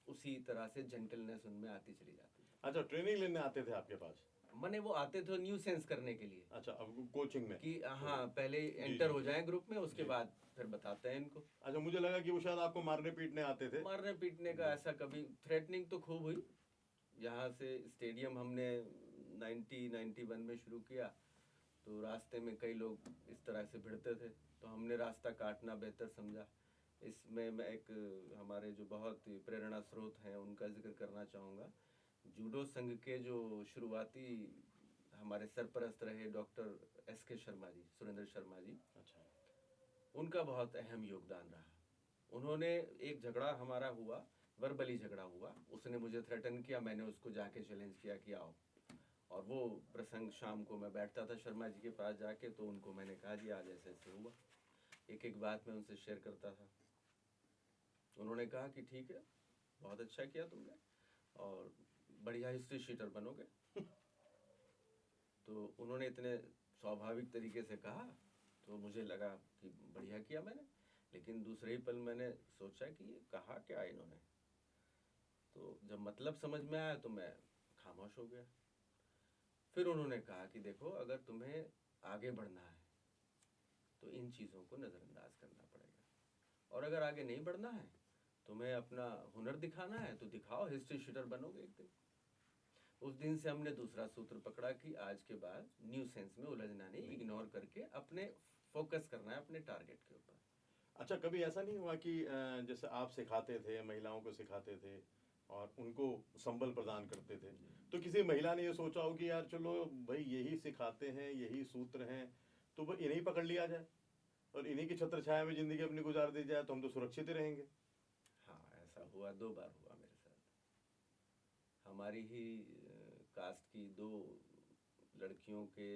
उसी तरह से जेंटलनेस उनमें आती चली जाती है। अच्छा, ट्रेनिंग लेने आते थे आपके पास? मने वो आते थे न्यू सेंस करने के लिए अच्छा, अब कोचिंग में कि तो हाँ पहले जी एंटर जी हो जाएं ग्रुप में, उसके जी। बाद फिर बताते हैं इनको। अच्छा, मुझे लगा कि वो शायद आपको मारने पीटने आते थे। मारने पीटने का जी। ऐसा कभी, थ्रेटनिंग तो खूब हुई। यहाँ से स्टेडियम हमने 91 में शुरू किया, तो रास्ते में कई लोग इस तरह से भिड़ते थे, तो हमने रास्ता काटना बेहतर समझा। इसमें मैं एक हमारे जो बहुत ही प्रेरणा स्रोत हैं उनका जिक्र करना चाहूँगा। जूडो संघ के जो शुरुआती हमारे सरपरस्त रहे डॉक्टर SK शर्मा जी, सुरेंद्र शर्मा जी, अच्छा। उनका बहुत अहम योगदान रहा। उन्होंने, एक झगड़ा हमारा हुआ, वर्बली झगड़ा हुआ, उसने मुझे थ्रेटन किया, मैंने उसको जाके चैलेंज किया कि आओ। और वो प्रसंग शाम को मैं बैठता था शर्मा जी के पास जाके, तो उनको मैंने कहा जी आज ऐसे ऐसे हुआ। एक एक बात मैं उनसे शेयर करता था। उन्होंने कहा कि ठीक है, बहुत अच्छा किया तुमने, और बढ़िया हिस्ट्री शीटर बनोगे। तो उन्होंने इतने स्वाभाविक तरीके से कहा, तो मुझे लगा कि बढ़िया किया मैंने। लेकिन दूसरे ही पल मैंने सोचा कि ये कहा क्या इन्होंने। तो जब मतलब समझ में आया तो मैं खामोश हो गया। फिर उन्होंने कहा कि देखो, अगर तुम्हें आगे बढ़ना है तो इन चीज़ों को नज़रअंदाज करना पड़ेगा, और अगर आगे नहीं बढ़ना है, तुम्हें अपना हुनर दिखाना है तो दिखाओ, हिस्ट्री शीटर बनोगे एक दिन। उस दिन से हमने दूसरा सूत्र पकड़ा कि आज के बाद न्यू सेंस में उलझना नहीं, इग्नोर करके अपने फोकस करना है अपने टारगेट के ऊपर। अच्छा, कभी ऐसा नहीं हुआ कि जैसे आप सिखाते थे, महिलाओं को सिखाते थे और उनको संबल प्रदान करते थे, तो किसी महिला ने ये सोचा हो कि यार चलो भाई यही सिखाते हैं, यही सूत्र हैं, तो वो इन्हीं पकड़ लिया जाए और इन्हीं की छत्र छाया में जिंदगी अपनी गुजार दी जाए, तो हम तो सुरक्षित ही रहेंगे। हाँ, ऐसा हुआ, 2 बार हुआ मेरे साथ। हमारी ही कास्ट की 2 लड़कियों के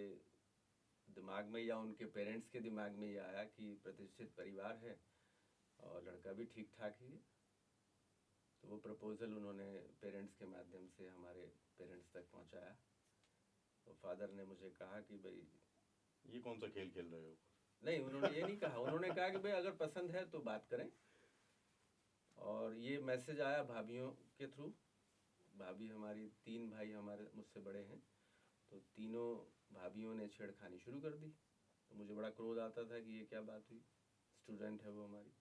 दिमाग में या उनके पेरेंट्स के दिमाग में ये आया कि प्रतिष्ठित परिवार है और लड़का भी ठीक ठाक ही है। तो वो प्रपोज़ल उन्होंने पेरेंट्स के माध्यम से हमारे पेरेंट्स तक पहुंचाया। तो फादर ने मुझे कहा कि भाई, ये कौन सा खेल खेल रहे हो? नहीं, उन्होंने ये नहीं कहा। उन्होंने कहा कि भाई अगर पसंद है तो बात करें। और ये मैसेज आया भाभीियों के थ्रू। भाभी हमारी 3 भाई हमारे मुझसे बड़े हैं, तो तीनों भाभीियों ने छेड़खानी शुरू कर दी। तो मुझे बड़ा क्रोध आता था कि ये क्या बात हुई, स्टूडेंट है वो हमारी।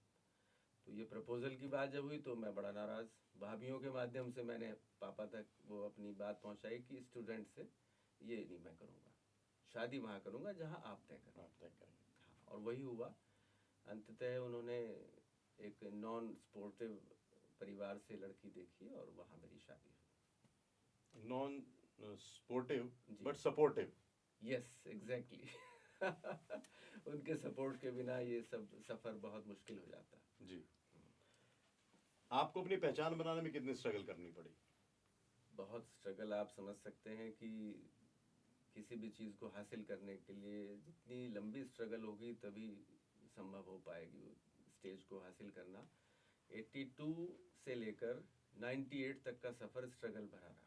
तो ये प्रपोज़ल की बात जब हुई तो मैं बड़ा नाराज़। भाभीियों के माध्यम से मैंने पापा तक वो अपनी बात पहुंचाई कि स्टूडेंट से ये नहीं मैं करूँगा, शादी वहाँ करूँगा जहाँ आप तय करें। आप तय करेंगे। हाँ, और वही हुआ। अंततः उन्होंने एक नॉन स्पोर्टिव परिवार से लड़की देखी और वहाँ मेरी शादी हुई। नॉन स्पोर्टिव जी। But supportive. Yes, exactly. उनके सपोर्ट के बिना ये सब सफ़र बहुत मुश्किल हो जाता। जी। आपको अपनी पहचान बनाने में कितनी स्ट्रगल करनी पड़ी? बहुत स्ट्रगल। आप समझ सकते हैं कि किसी भी चीज़ को हासिल करने के लिए जितनी लंबी स्ट्रगल होगी तभी संभव हो पाएगी वो स्टेज को हासिल करना। 82 से लेकर 98 तक का सफ़र स्ट्रगल भरा रहा।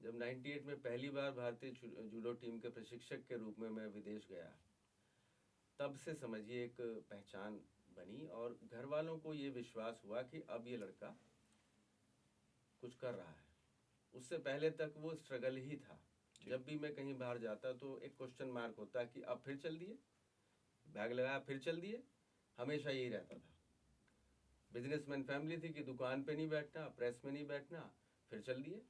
जब 98 में पहली बार भारतीय जूडो टीम के प्रशिक्षक के रूप में मैं विदेश गया, तब से समझिए एक पहचान बनी और घर वालों को ये विश्वास हुआ कि अब ये लड़का कुछ कर रहा है। उससे पहले तक वो स्ट्रगल ही था। जब भी मैं कहीं बाहर जाता तो एक क्वेश्चन मार्क होता कि अब फिर चल दिए, बैग लगाया फिर चल दिए, हमेशा यही रहता था। बिजनेसमैन फैमिली थी कि दुकान पे नहीं बैठना, प्रेस में नहीं बैठना, फिर चल दिए।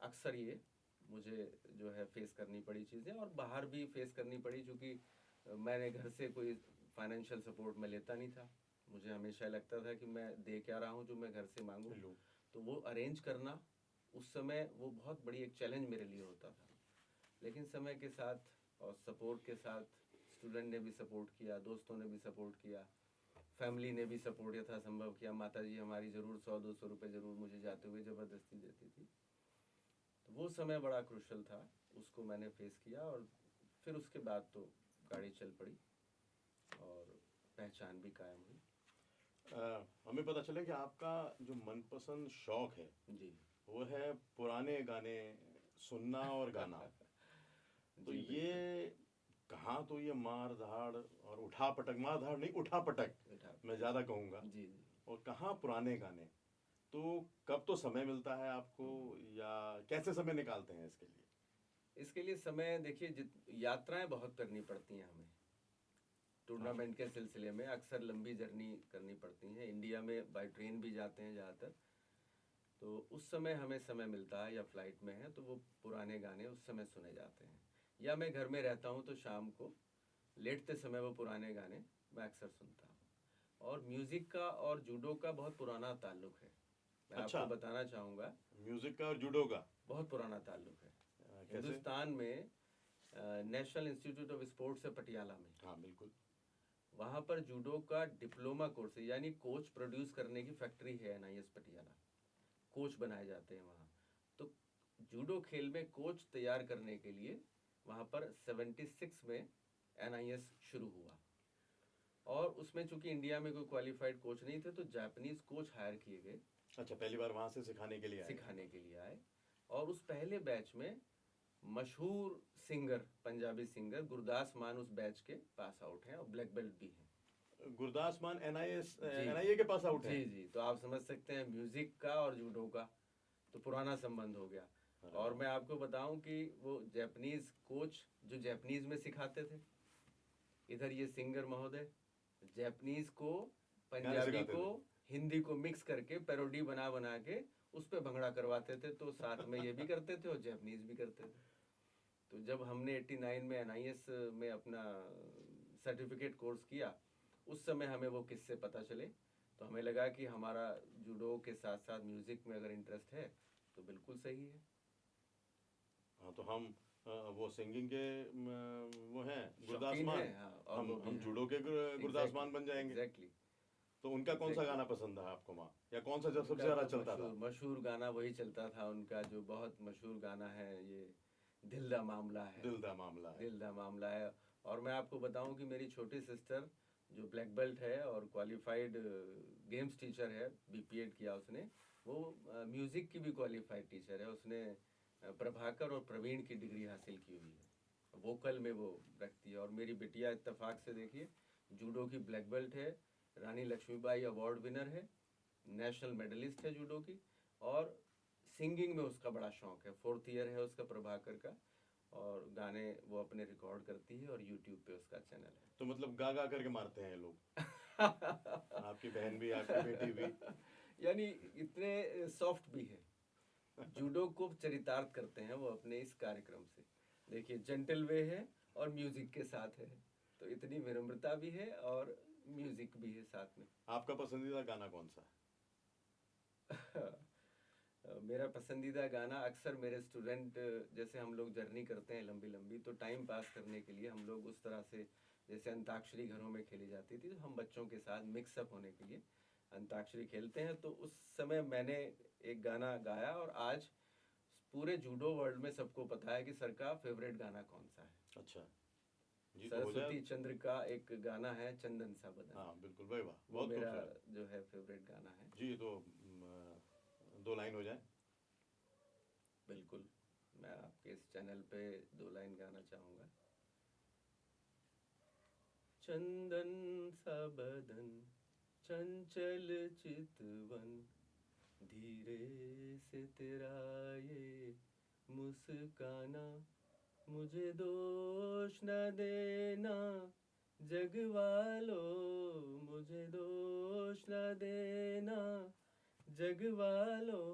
अक्सर ये मुझे जो है फेस करनी पड़ी चीज़ें, और बाहर भी फेस करनी पड़ी, क्योंकि मैंने घर से कोई फाइनेंशियल सपोर्ट मैं लेता नहीं था। मुझे हमेशा लगता था कि मैं दे क्या रहा हूँ जो मैं घर से मांगूँ। लो। तो वो अरेंज करना उस समय वो बहुत बड़ी एक चैलेंज मेरे लिए होता था। लेकिन समय के साथ और सपोर्ट के साथ, स्टूडेंट ने भी सपोर्ट किया, दोस्तों ने भी सपोर्ट किया, फैमिली ने भी सपोर्ट यथासंभव किया। माता जी हमारी ज़रूर 100-200 रुपये ज़रूर मुझे जाते हुए ज़बरदस्ती देती थी। तो वो समय बड़ा क्रूशल था, उसको मैंने फेस किया, और फिर उसके बाद तो गाड़ी चल पड़ी और पहचान भी कायम हुई। हमें पता चला कि आपका जो मनपसंद शौक है जी वो है पुराने गाने सुनना और गाना। तो जी ये बिल्कुल। कहाँ, तो ये मार धाड़ और उठा पटक, मार धाड़ नहीं उठा पटक उठा। मैं ज़्यादा कहूँगा, जी जी। और कहाँ पुराने गाने। तो कब तो समय मिलता है आपको, या कैसे समय निकालते हैं इसके लिए? इसके लिए समय देखिए, यात्राएं बहुत करनी पड़ती हैं हमें। हाँ। टूर्नामेंट के सिलसिले में अक्सर लंबी जर्नी करनी पड़ती हैं। इंडिया में बाय ट्रेन भी जाते हैं ज़्यादातर। तो उस समय हमें समय मिलता है, या फ्लाइट में है तो वो पुराने गाने उस समय सुने जाते हैं। या मैं घर में रहता हूँ तो शाम को लेटते समय वो पुराने गाने मैं अक्सर सुनता हूँ। और म्यूज़िक का और जूडो का बहुत पुराना ताल्लुक है। मैं अच्छा, आपको बताना चाहूँगा, म्यूजिक का और जूडो का बहुत पुराना ताल्लुक है। कैसे? हिंदुस्तान में नेशनल इंस्टीट्यूट ऑफ स्पोर्ट्स है पटियाला में। हाँ बिल्कुल। वहाँ पर जूडो का डिप्लोमा कोर्स है, यानी कोच प्रोड्यूस करने की फैक्ट्री है NIS पटियाला। कोच बनाए जाते हैं वहाँ। तो जूडो खेल में कोच तैयार करने के लिए वहाँ पर 76 में NIS शुरू हुआ। और उसमें चूंकि इंडिया में कोई क्वालिफाइड कोच नहीं थे तो जापानीज कोच हायर किए गए, अच्छा, पहली बार वहां से सिखाने के लिए आए थे। सिखाने के लिए आए। और उस पहले बैच में मशहूर सिंगर, पंजाबी सिंगर गुरदास मान उस बैच के पास आउट हैं और ब्लैक बेल्ट भी हैं। गुरदास मान NIS जी NIA के पास आउट है। जी जी। तो आप समझ सकते हैं म्यूजिक का और जूडो का तो पुराना संबंध हो गया। अरे और वाह। मैं आपको बताऊं कि वो जापानीज कोच जो जापानीज में सिखाते थे, इधर ये सिंगर महोदय जापानीज को, गाने पंजाबी सिखाते को, थे। हिंदी को मिक्स करके पैरोडी बना बना के उस पे भंगड़ा करवाते थे। तो साथ में ये भी करते थे और जापानीज भी करते थे। तो जब हमने 89 में NIS में अपना सर्टिफिकेट कोर्स किया, उस समय हमें वो किस्से पता चले। तो हमें लगा कि हमारा जूडो के साथ साथ म्यूजिक में अगर इंटरेस्ट है तो बिल्कुल सही है। हाँ, तो हम वो सिंगिंग के वो हैं गुरदास शौकीन है, मान। हाँ, और वो भी हम हैं। जूडो के गुरदास मान बन जाएंगे। एग्जैक्टली। तो उनका कौन सा एग्जैक्टली। गाना पसंद है आपको, माँ, या कौन सा जब सबसे उनका ज्यादा तो चलता मशहूर था? मशहूर गाना वही चलता था उनका, जो बहुत मशहूर गाना है, ये दिल दा मामला है। दिल दा मामला है। दिल दा मामला है। और मैं आपको बताऊं कि मेरी छोटी सिस्टर जो ब्लैक बेल्ट है और क्वालिफाइड गेम्स टीचर है, BPED किया उसने, वो म्यूजिक की भी क्वालिफाइड टीचर है। उसने प्रभाकर और प्रवीण की डिग्री हासिल की हुई है, वोकल में वो रखती है। और मेरी बिटिया इत्तेफाक से देखिए जूडो की ब्लैक बेल्ट है, रानी लक्ष्मीबाई अवार्ड विनर है, नेशनल मेडलिस्ट है जूडो की। और सिंगिंग में उसका बड़ा शौक है, 4th ईयर है उसका प्रभाकर का। और गाने वो अपने रिकॉर्ड करती है और यूट्यूब पे उसका चैनल तो मतलब गा गा करके मारते हैं ये लोग, है। आपकी बहन भी आपकी बेटी भी। यानी इतने सॉफ्ट भी है, जूडो को चरितार्थ करते हैं वो अपने इस कार्यक्रम से। देखिए जेंटल वे है और म्यूजिक के साथ है, तो इतनी विनम्रता भी है और म्यूजिक भी है साथ में। आपका पसंदीदा गाना कौन सा है? मेरा पसंदीदा गाना, अक्सर मेरे स्टूडेंट, जैसे हम लोग जर्नी करते हैं लंबी लंबी, तो टाइम पास करने के लिए हम लोग उस तरह से, जैसे अंताक्षरी घरों में खेली जाती थी, तो हम बच्चों के साथ मिक्सअप होने के लिए अंताक्षरी खेलते हैं। तो उस समय मैंने एक गाना गाया और आज पूरे जूडो वर्ल्ड में सबको पता है कि सर का फेवरेट गाना कौन सा है। अच्छा जी, तो हो जाए। सरस्वती चंद्र का एक गाना है, चंदन सा बदन, हाँ बिल्कुल भाई, वाह, वो बहुत मेरा खूबसूरत। जो है फेवरेट गाना है। जी, तो 2 लाइन हो जाए। बिल्कुल, मैं आपके इस चैनल पे 2 लाइन गाना चाहूँगा। चंदन सा बदन चंचल चितवन, धीरे से तेरा ये मुस्काना, मुझे दोष न देना जग वालों, मुझे दोष न देना जग वालों,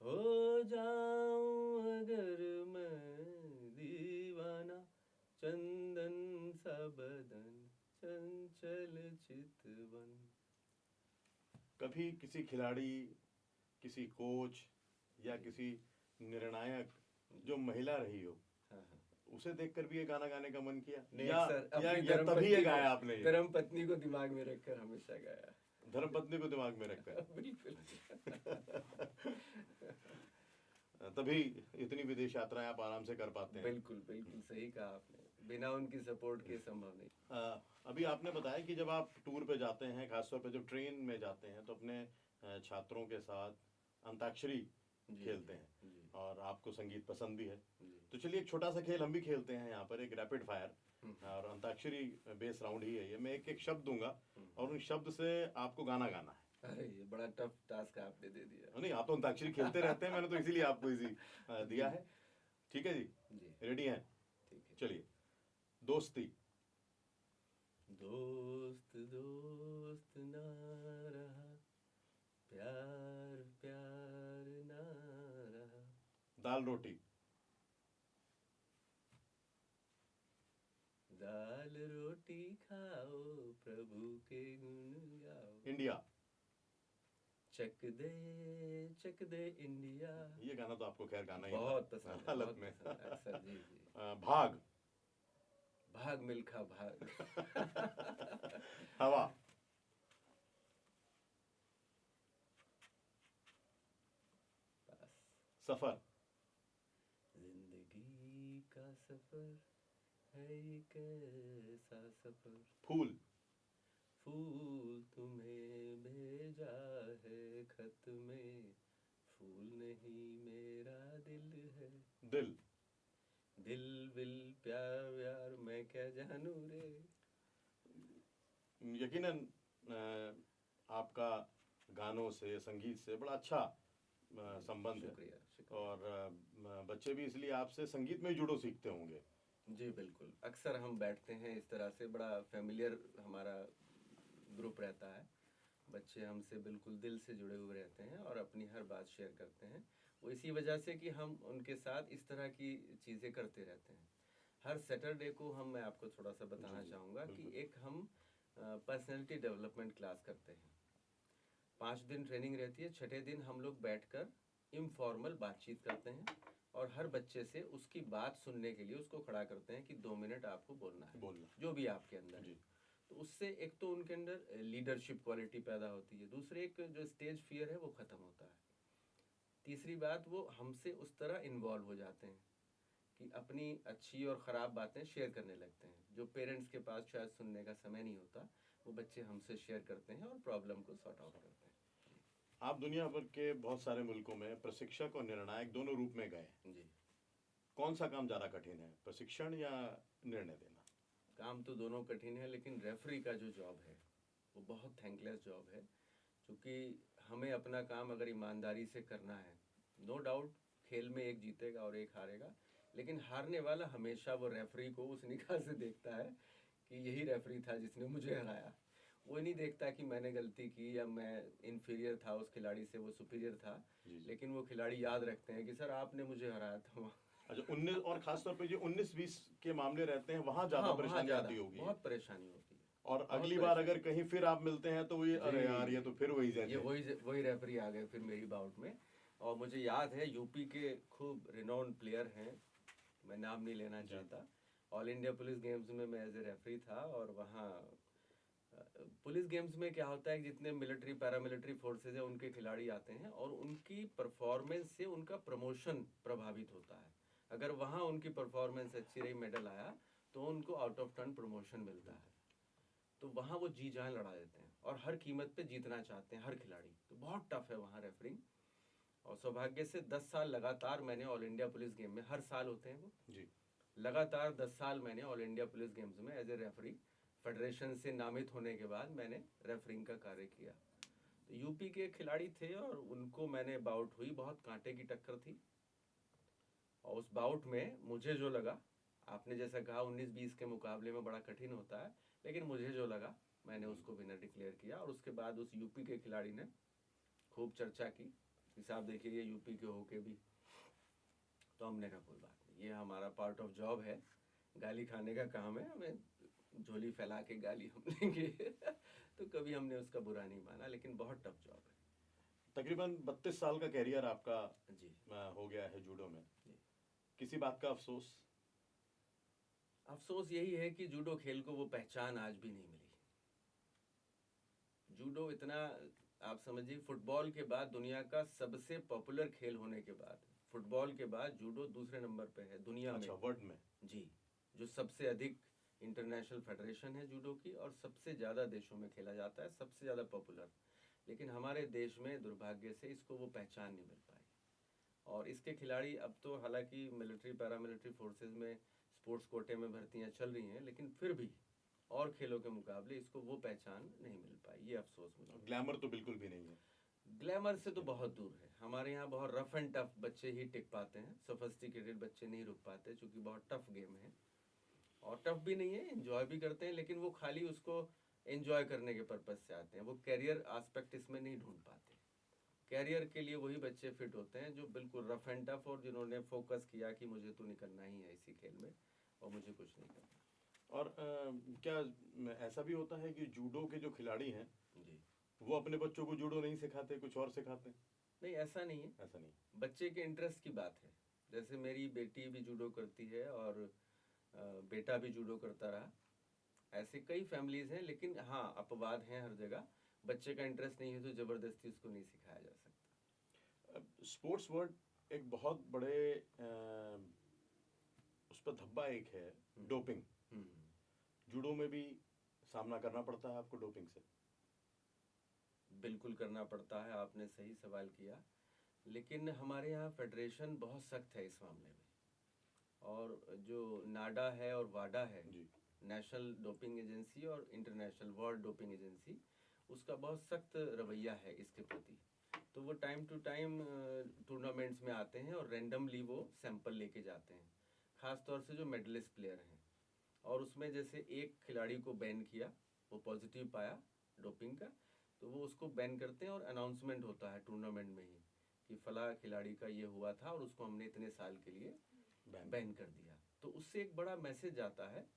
हो जाऊं अगर मैं दीवाना, चंदन सा बदन चंचल चितवन। कभी किसी खिलाड़ी, किसी कोच या किसी निर्णायक जो महिला रही हो, हाँ हाँ। उसे देखकर भी ये गाना गाने का मन किया, नहीं या सर, या, अपनी या तभी ये गाया आपने? धर्म पत्नी को दिमाग में रखकर हमेशा गाया। धर्मपत्नी को दिमाग में रखकर बिल्कुल। तभी इतनी विदेश यात्राएं आप आराम से कर पाते हैं। बिल्कुल बिल्कुल सही कहा आपने, बिना उनकी सपोर्ट के संभव नहीं। अभी आपने बताया कि जब आप टूर पे जाते हैं, खासतौर पे जब ट्रेन में जाते हैं, तो अपने छात्रों के साथ अंताक्षरी खेलते हैं, जी। और आपको संगीत पसंद भी है। जी। तो चलिए एक छोटा सा खेल हम भी खेलते हैं यहाँ पर, एक रैपिड फायर, और अंताक्षरी बेस राउंड ही है ये। मैं एक एक शब्द दूंगा और उन शब्द से आपको गाना गाना है। अरे ये बड़ा टफ टास्क आपने दे दिया। नहीं, आप तो अंताक्षरी खेलते रहते हैं, मैंने तो इसीलिए आपको इजी दिया है। ठीक है जी? जी रेडी हैं? ठीक है। चलिए। दोस्ती। दोस्त दोस्त ना रहा, प्यार प्यार ना रहा। दाल रोटी। दाल रोटी खाओ, प्रभु के गुण गाओ। इंडिया। चक दे इंडिया। ये गाना तो आपको खैर गाना ही था। बहुत पसंद है, हालत बहुत में। पसंद है, अक्सर। जी जी। भाग। भाग मिल्खा भाग। हवा। बस। सफर। जिंदगी का सफर है ये कैसा सफर। फूल। फूल तुम्हें भेजा है खत में, फूल नहीं मेरा दिल है। दिल। दिल विल प्यार व्यार मैं क्या जानू रे। यकीनन आपका गानों से, संगीत से बड़ा अच्छा संबंध है, शुक्रिया शुक्रिया। और बच्चे भी इसलिए आपसे संगीत में ही जुड़ो सीखते होंगे। जी बिल्कुल, अक्सर हम बैठते हैं इस तरह से, बड़ा फैमिलियर हमारा ग्रुप रहता है। बच्चे हमसे बिल्कुल दिल से जुड़े हुए रहते हैं और अपनी हर बात शेयर करते हैं। वो इसी वजह से कि हम उनके साथ इस तरह की चीज़ें करते रहते हैं। हर सैटरडे को मैं आपको थोड़ा सा बताना चाहूँगा कि एक हम पर्सनैलिटी डेवलपमेंट क्लास करते हैं। 5 दिन ट्रेनिंग रहती है, छठे दिन हम लोग बैठकर इनफॉर्मल बातचीत करते हैं और हर बच्चे से उसकी बात सुनने के लिए उसको खड़ा करते हैं कि 2 मिनट आपको बोलना है, जो भी आपके अंदर है। तो उससे एक तो उनके अंदर लीडरशिप क्वालिटी पैदा होती है, दूसरे एक जो स्टेज फियर है वो ख़त्म होता है, तीसरी बात वो हमसे उस तरह इन्वॉल्व हो जाते हैं कि अपनी अच्छी और ख़राब बातें शेयर करने लगते हैं। जो पेरेंट्स के पास शायद सुनने का समय नहीं होता, वो बच्चे हमसे शेयर करते हैं और प्रॉब्लम को सॉर्ट आउट करते हैं। आप दुनिया भर के बहुत सारे मुल्कों में प्रशिक्षक और निर्णायक दोनों रूप में गए। जी। कौन सा काम ज़्यादा कठिन है, प्रशिक्षण या निर्णय देना? काम तो दोनों कठिन है, लेकिन रेफरी का जो जॉब है वो बहुत थैंकलेस जॉब है, क्योंकि हमें अपना काम अगर ईमानदारी से करना है, नो डाउट खेल में एक जीतेगा और एक हारेगा, लेकिन हारने वाला हमेशा वो रेफरी को उस निगाह से देखता है कि यही रेफरी था जिसने मुझे हराया। वो नहीं देखता कि मैंने गलती की या मैं इन्फीरियर था उस खिलाड़ी से, वो सुपीरियर था। लेकिन वो खिलाड़ी याद रखते हैं कि सर आपने मुझे हराया था। अच्छा, 19 और खासतौर पे जो 19-20 के मामले रहते हैं, वहाँ ज़्यादा हाँ, परेशानी आती होगी। बहुत परेशानी होती है। और अगली बार अगर कहीं फिर आप मिलते हैं तो ये अरे यार ये तो फिर वही ये वही रेफरी आ गए फिर मेरी बाउट में। और मुझे याद है यूपी के खूब रिनोन्ड प्लेयर हैं, मैं नाम नहीं लेना चाहता, ऑल इंडिया पुलिस गेम्स में मैं एज ए रेफरी था। और वहाँ पुलिस गेम्स में क्या होता है कि जितने मिलिट्री पैरामिलिट्री फोर्सेज हैं उनके खिलाड़ी आते हैं और उनकी परफॉर्मेंस से उनका प्रमोशन प्रभावित होता है। अगर वहाँ उनकी परफॉर्मेंस अच्छी रही, मेडल आया, तो उनको आउट ऑफ टर्न प्रमोशन मिलता है। तो वहाँ वो जी जान लड़ा देते हैं और हर कीमत पे जीतना चाहते हैं हर खिलाड़ी। तो बहुत टफ है वहाँ रेफरिंग। और सौभाग्य से 10 साल लगातार मैंने ऑल इंडिया पुलिस गेम में, हर साल होते हैं वो जी, लगातार 10 साल मैंने ऑल इंडिया पुलिस गेम्स में एज ए रेफरी फेडरेशन से नामित होने के बाद मैंने रेफरिंग का कार्य किया। तो यूपी के खिलाड़ी थे और उनको मैंने बाउट हुई, बहुत कांटे की टक्कर थी। और उस बाउट में मुझे जो लगा, आपने जैसा कहा 19-20 के मुकाबले में बड़ा कठिन होता है, लेकिन मुझे जो लगा मैंने उसको विनर डिक्लेयर किया। और उसके बाद उस यूपी के खिलाड़ी ने खूब चर्चा की कि साहब देखिए ये यूपी के होके भी। तो हमने कहा कोई बात नहीं, ये हमारा पार्ट ऑफ जॉब है, गाली खाने का काम है, हमें झोली फैला के गाली हम लेंगे। तो कभी हमने उसका बुरा नहीं माना, लेकिन बहुत टफ जॉब है। तकरीबन 32 साल का कैरियर आपका जी हो गया है जूडो में। जी। किसी बात का अफसोस? अफसोस यही है कि जूडो खेल को वो पहचान आज भी नहीं मिली। जूडो इतना, आप समझिए, फुटबॉल के बाद दुनिया का सबसे पॉपुलर खेल होने के बाद, फुटबॉल के बाद जूडो दूसरे नंबर पे है दुनिया में। अच्छा, वर्ल्ड में? जी, जो सबसे अधिक इंटरनेशनल फेडरेशन है जूडो की, और सबसे ज़्यादा देशों में खेला जाता है, सबसे ज़्यादा पॉपुलर। लेकिन हमारे देश में दुर्भाग्य से इसको वो पहचान नहीं मिल पाई। और इसके खिलाड़ी अब तो हालांकि मिलिट्री पैरामिलिट्री फोर्सेस में स्पोर्ट्स कोटे में भर्तियां चल रही हैं, लेकिन फिर भी और खेलों के मुकाबले इसको वो पहचान नहीं मिल पाई। ये अफसोस मुझे। ग्लैमर तो बिल्कुल भी नहीं है। ग्लैमर से तो बहुत दूर है। हमारे यहाँ बहुत रफ एंड टफ बच्चे ही टिक पाते हैं, सोफिस्टिकेटेड बच्चे नहीं रुक पाते, क्योंकि बहुत टफ गेम है। और टफ भी नहीं है, एंजॉय भी करते हैं, लेकिन वो खाली उसको एंजॉय करने के पर्पज से आते हैं, वो कैरियर एस्पेक्ट इसमें नहीं ढूंढ पाते। कैरियर के लिए वही बच्चे फिट होते हैं जो बिल्कुल रफ एंड टफ, और जिन्होंने फोकस किया कि मुझे तो निकलना ही है इसी खेल में और मुझे कुछ नहीं करना। और क्या ऐसा भी होता है कि जूडो के जो खिलाड़ी हैं जी, वो अपने बच्चों को जूडो नहीं सिखाते, कुछ और सिखाते हैं? नहीं ऐसा नहीं है। ऐसा नहीं? बच्चे के इंटरेस्ट की बात है। जैसे मेरी बेटी भी जूडो करती है और बेटा भी जूडो करता रहा। ऐसे कई फैमिलीज हैं, लेकिन हाँ अपवाद हैं हर जगह। बच्चे का इंटरेस्ट नहीं है तो जबरदस्ती उसको नहीं सिखाया जा सकता। स्पोर्ट्स वर्ल्ड एक बहुत बड़े उस पर धब्बा एक है, डोपिंग। जूडो में भी सामना करना पड़ता है आपको डोपिंग से? बिल्कुल करना पड़ता है, आपने सही सवाल किया। लेकिन हमारे यहाँ फेडरेशन बहुत सख्त है इस मामले में। और जो नाडा है और वाडा है, जी। नेशनल डोपिंग एजेंसी और इंटरनेशनल वर्ल्ड डोपिंग एजेंसी, उसका बहुत सख्त रवैया है इसके प्रति। तो वो टाइम टू टाइम टूर्नामेंट्स में आते हैं और रैंडमली वो सैंपल लेके जाते हैं, खास तौर से जो मेडलिस्ट प्लेयर हैं। और उसमें जैसे एक खिलाड़ी को बैन किया, वो पॉजिटिव पाया डोपिंग का, तो वो उसको बैन करते हैं और अनाउंसमेंट होता है टूर्नामेंट में ही कि फला खिलाड़ी का ये हुआ था और उसको हमने इतने साल के लिए बैन कर दिया। तो उससे एक बड़ा मैसेज आता है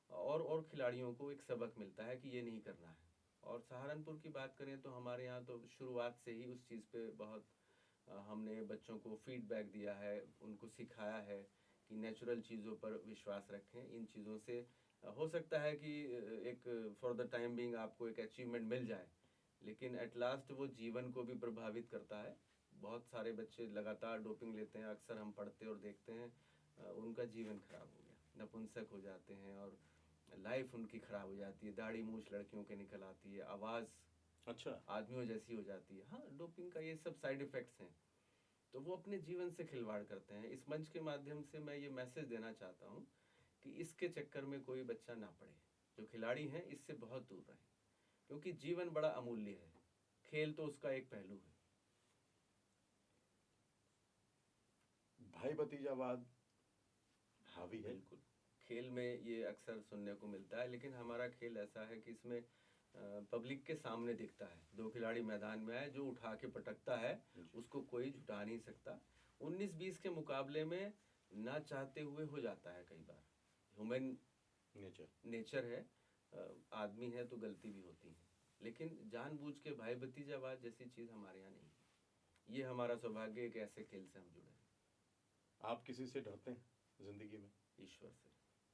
और खिलाड़ियों को एक सबक मिलता है कि ये नहीं करना है। और सहारनपुर की बात करें तो हमारे यहाँ तो शुरुआत से ही उस चीज़ पे बहुत हमने बच्चों को फीडबैक दिया है, उनको सिखाया है कि नेचुरल चीज़ों पर विश्वास रखें। इन चीज़ों से हो सकता है कि एक फॉर द टाइम बिंग आपको एक अचीवमेंट मिल जाए, लेकिन एट लास्ट वो जीवन को भी प्रभावित करता है। बहुत सारे बच्चे लगातार डोपिंग लेते हैं, अक्सर हम पढ़ते और देखते हैं, उनका जीवन खराब हो गया, नपुंसक हो जाते हैं और लाइफ उनकी खराब हो जाती है। दाढ़ी मूछ लड़कियों के निकल आती है, आवाज़ अच्छा। आदमियों जैसी हो जाती है। हाँ, डोपिंग का ये सब साइड इफ़ेक्ट्स हैं। तो वो अपने जीवन से खिलवाड़ करते हैं। इस मंच के माध्यम से मैं ये मैसेज देना चाहता हूँ कि इसके चक्कर में कोई बच्चा ना पड़े। जो खिलाड़ी हैं इससे बहुत दूर रहें, क्योंकि जीवन बड़ा अमूल्य है, खेल तो उसका एक पहलू है। भाई भतीजावाद हावी है? बिल्कुल, खेल में ये अक्सर सुनने को मिलता है, लेकिन हमारा खेल ऐसा है कि इसमें पब्लिक के सामने दिखता है। दो खिलाड़ी मैदान में आए, जो उठा के पटकता है उसको कोई झुटा नहीं सकता। 19-20 के मुकाबले में ना चाहते हुए हो जाता है कई बार, ह्यूमन नेचर है, आदमी है तो गलती भी होती है। लेकिन जानबूझ के भाई भतीजावाद जैसी चीज़ हमारे यहाँ नहीं है। ये हमारा सौभाग्य है कि ऐसे खेल से हम जुड़े हैं। आप किसी से डरते हैं जिंदगी में? ईश्वर से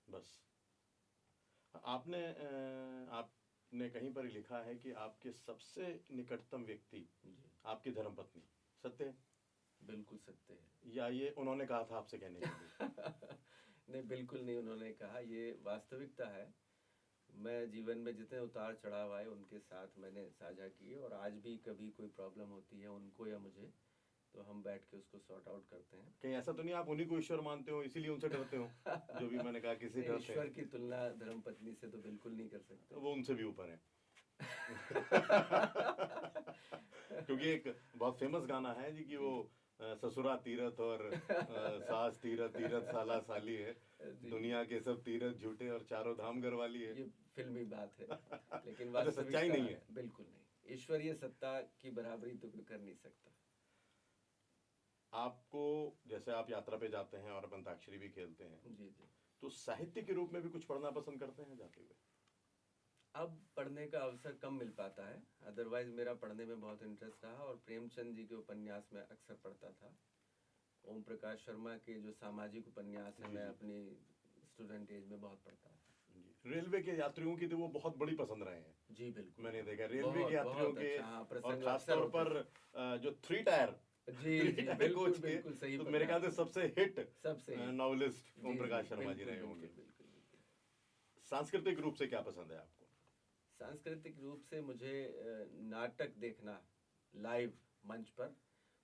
बस। आपने कहीं पर लिखा है कि आपके सबसे निकटतम व्यक्ति जी, आपकी धर्मपत्नी, सत्य है? बिल्कुल सत्य है। या ये उन्होंने कहा था आपसे कहने के लिए? नहीं, बिल्कुल नहीं उन्होंने कहा, ये वास्तविकता है। मैं जीवन में जितने उतार चढ़ाव आए उनके साथ मैंने साझा किए, और आज भी कभी कोई प्रॉब्लम होती है उनको या मुझे, तो हम बैठ के उसको सॉर्ट आउट करते हैं। कहीं ऐसा तो नहीं आप उन्हीं को ईश्वर मानते हो इसीलिए उनसे डरते हो? जो भी मैंने कहा किसी नहीं, डर से, ईश्वर की तुलना धर्मपत्नी से तो बिल्कुल नहीं कर सकते। वो उनसे भी ऊपर है। क्योंकि एक बहुत फेमस गाना है जी कि वो ससुरा तीरथ और सास तीरथ, तीरथ साला साली है, जी, दुनिया के सब तीरथ झूठे और चारों धाम घरवाली है। ये फिल्मी बात है, लेकिन अच्छा, सच्चाई नहीं है। बिल्कुल नहीं। ईश्वरीय सत्ता की बराबरी तो कोई कर नहीं सकता। आपको, जैसे आप यात्रा पे जाते हैं और अंताक्षरी भी खेलते हैं, जी जी। तो साहित्य के रूप में भी कुछ पढ़ना पसंद करते हैं जाते हुए? अब पढ़ने का अवसर कम मिल पाता है, अदरवाइज मेरा पढ़ने में बहुत इंटरेस्ट रहा और प्रेमचंद जी के उपन्यास में अक्सर पढ़ता था। ओम प्रकाश शर्मा के जो सामाजिक उपन्यास है जी, मैं जी। अपनी स्टूडेंट एज में बहुत पढ़ता था। जी। रेलवे के यात्रियों की तो वो बहुत बड़ी पसंद रहे हैं। जी बिल्कुल। मैंने देखा रेलवे के बहुत यात्रियों बहुत के, अच्छा, हाँ, और प्रसंग खास अक्सर तौर होते पर थे। जो थ्री टायर जी जी, बिल्कुल कोच के, बिल्कुल सही तो पकड़ा मेरे ख्याल से आपने। सबसे हिट सबसे ही। नॉवेलिस्ट ओम जी प्रकाश जी, शर्मा जी बिल्कुल रहे बिल्कुल होंगे। बिल्कुल बिल्कुल। सांस्कृतिक रूप से क्या पसंद है आपको? सांस्कृतिक रूप से मुझे नाटक देखना लाइव मंच पर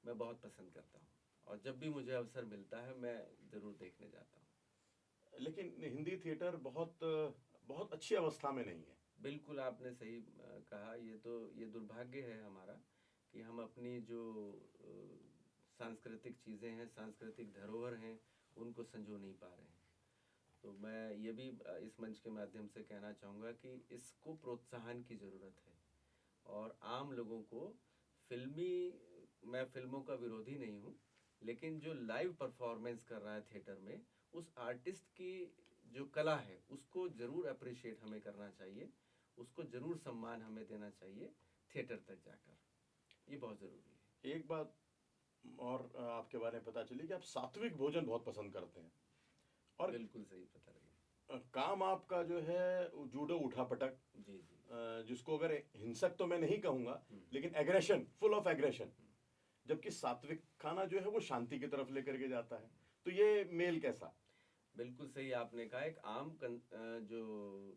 मैं बहुत पसंद करता हूँ, और जब भी मुझे अवसर मिलता है मैं ज़रूर देखने जाता हूँ। लेकिन हिंदी थिएटर बहुत बहुत अच्छी अवस्था में नहीं है। बिल्कुल आपने सही कहा। ये दुर्भाग्य है हमारा कि हम अपनी जो सांस्कृतिक चीज़ें हैं, सांस्कृतिक धरोहर हैं, उनको संजो नहीं पा रहे हैं। तो मैं ये भी इस मंच के माध्यम से कहना चाहूँगा कि इसको प्रोत्साहन की ज़रूरत है, और आम लोगों को मैं फिल्मों का विरोधी नहीं हूँ, लेकिन जो लाइव परफॉर्मेंस कर रहा है थिएटर में, उस आर्टिस्ट की जो कला है उसको ज़रूर अप्रिशिएट हमें करना चाहिए, उसको ज़रूर सम्मान हमें देना चाहिए थिएटर तक जाकर। ये बहुत ज़रूरी है। एक बात और आपके बारे में पता चली कि आप सात्विक भोजन बहुत पसंद करते हैं, और बिल्कुल सही पता लगी। काम आपका जो है वो जूडो उठापटक, जी जी। जिसको अगर हिंसक तो मैं नहीं कहूंगा, हम्म। लेकिन एग्रेशन, फुल ऑफ एग्रेशन, जबकि सात्विक खाना जो है वो शांति की तरफ लेकर के जाता है, तो ये मेल कैसा? बिल्कुल सही आपने कहा। एक जो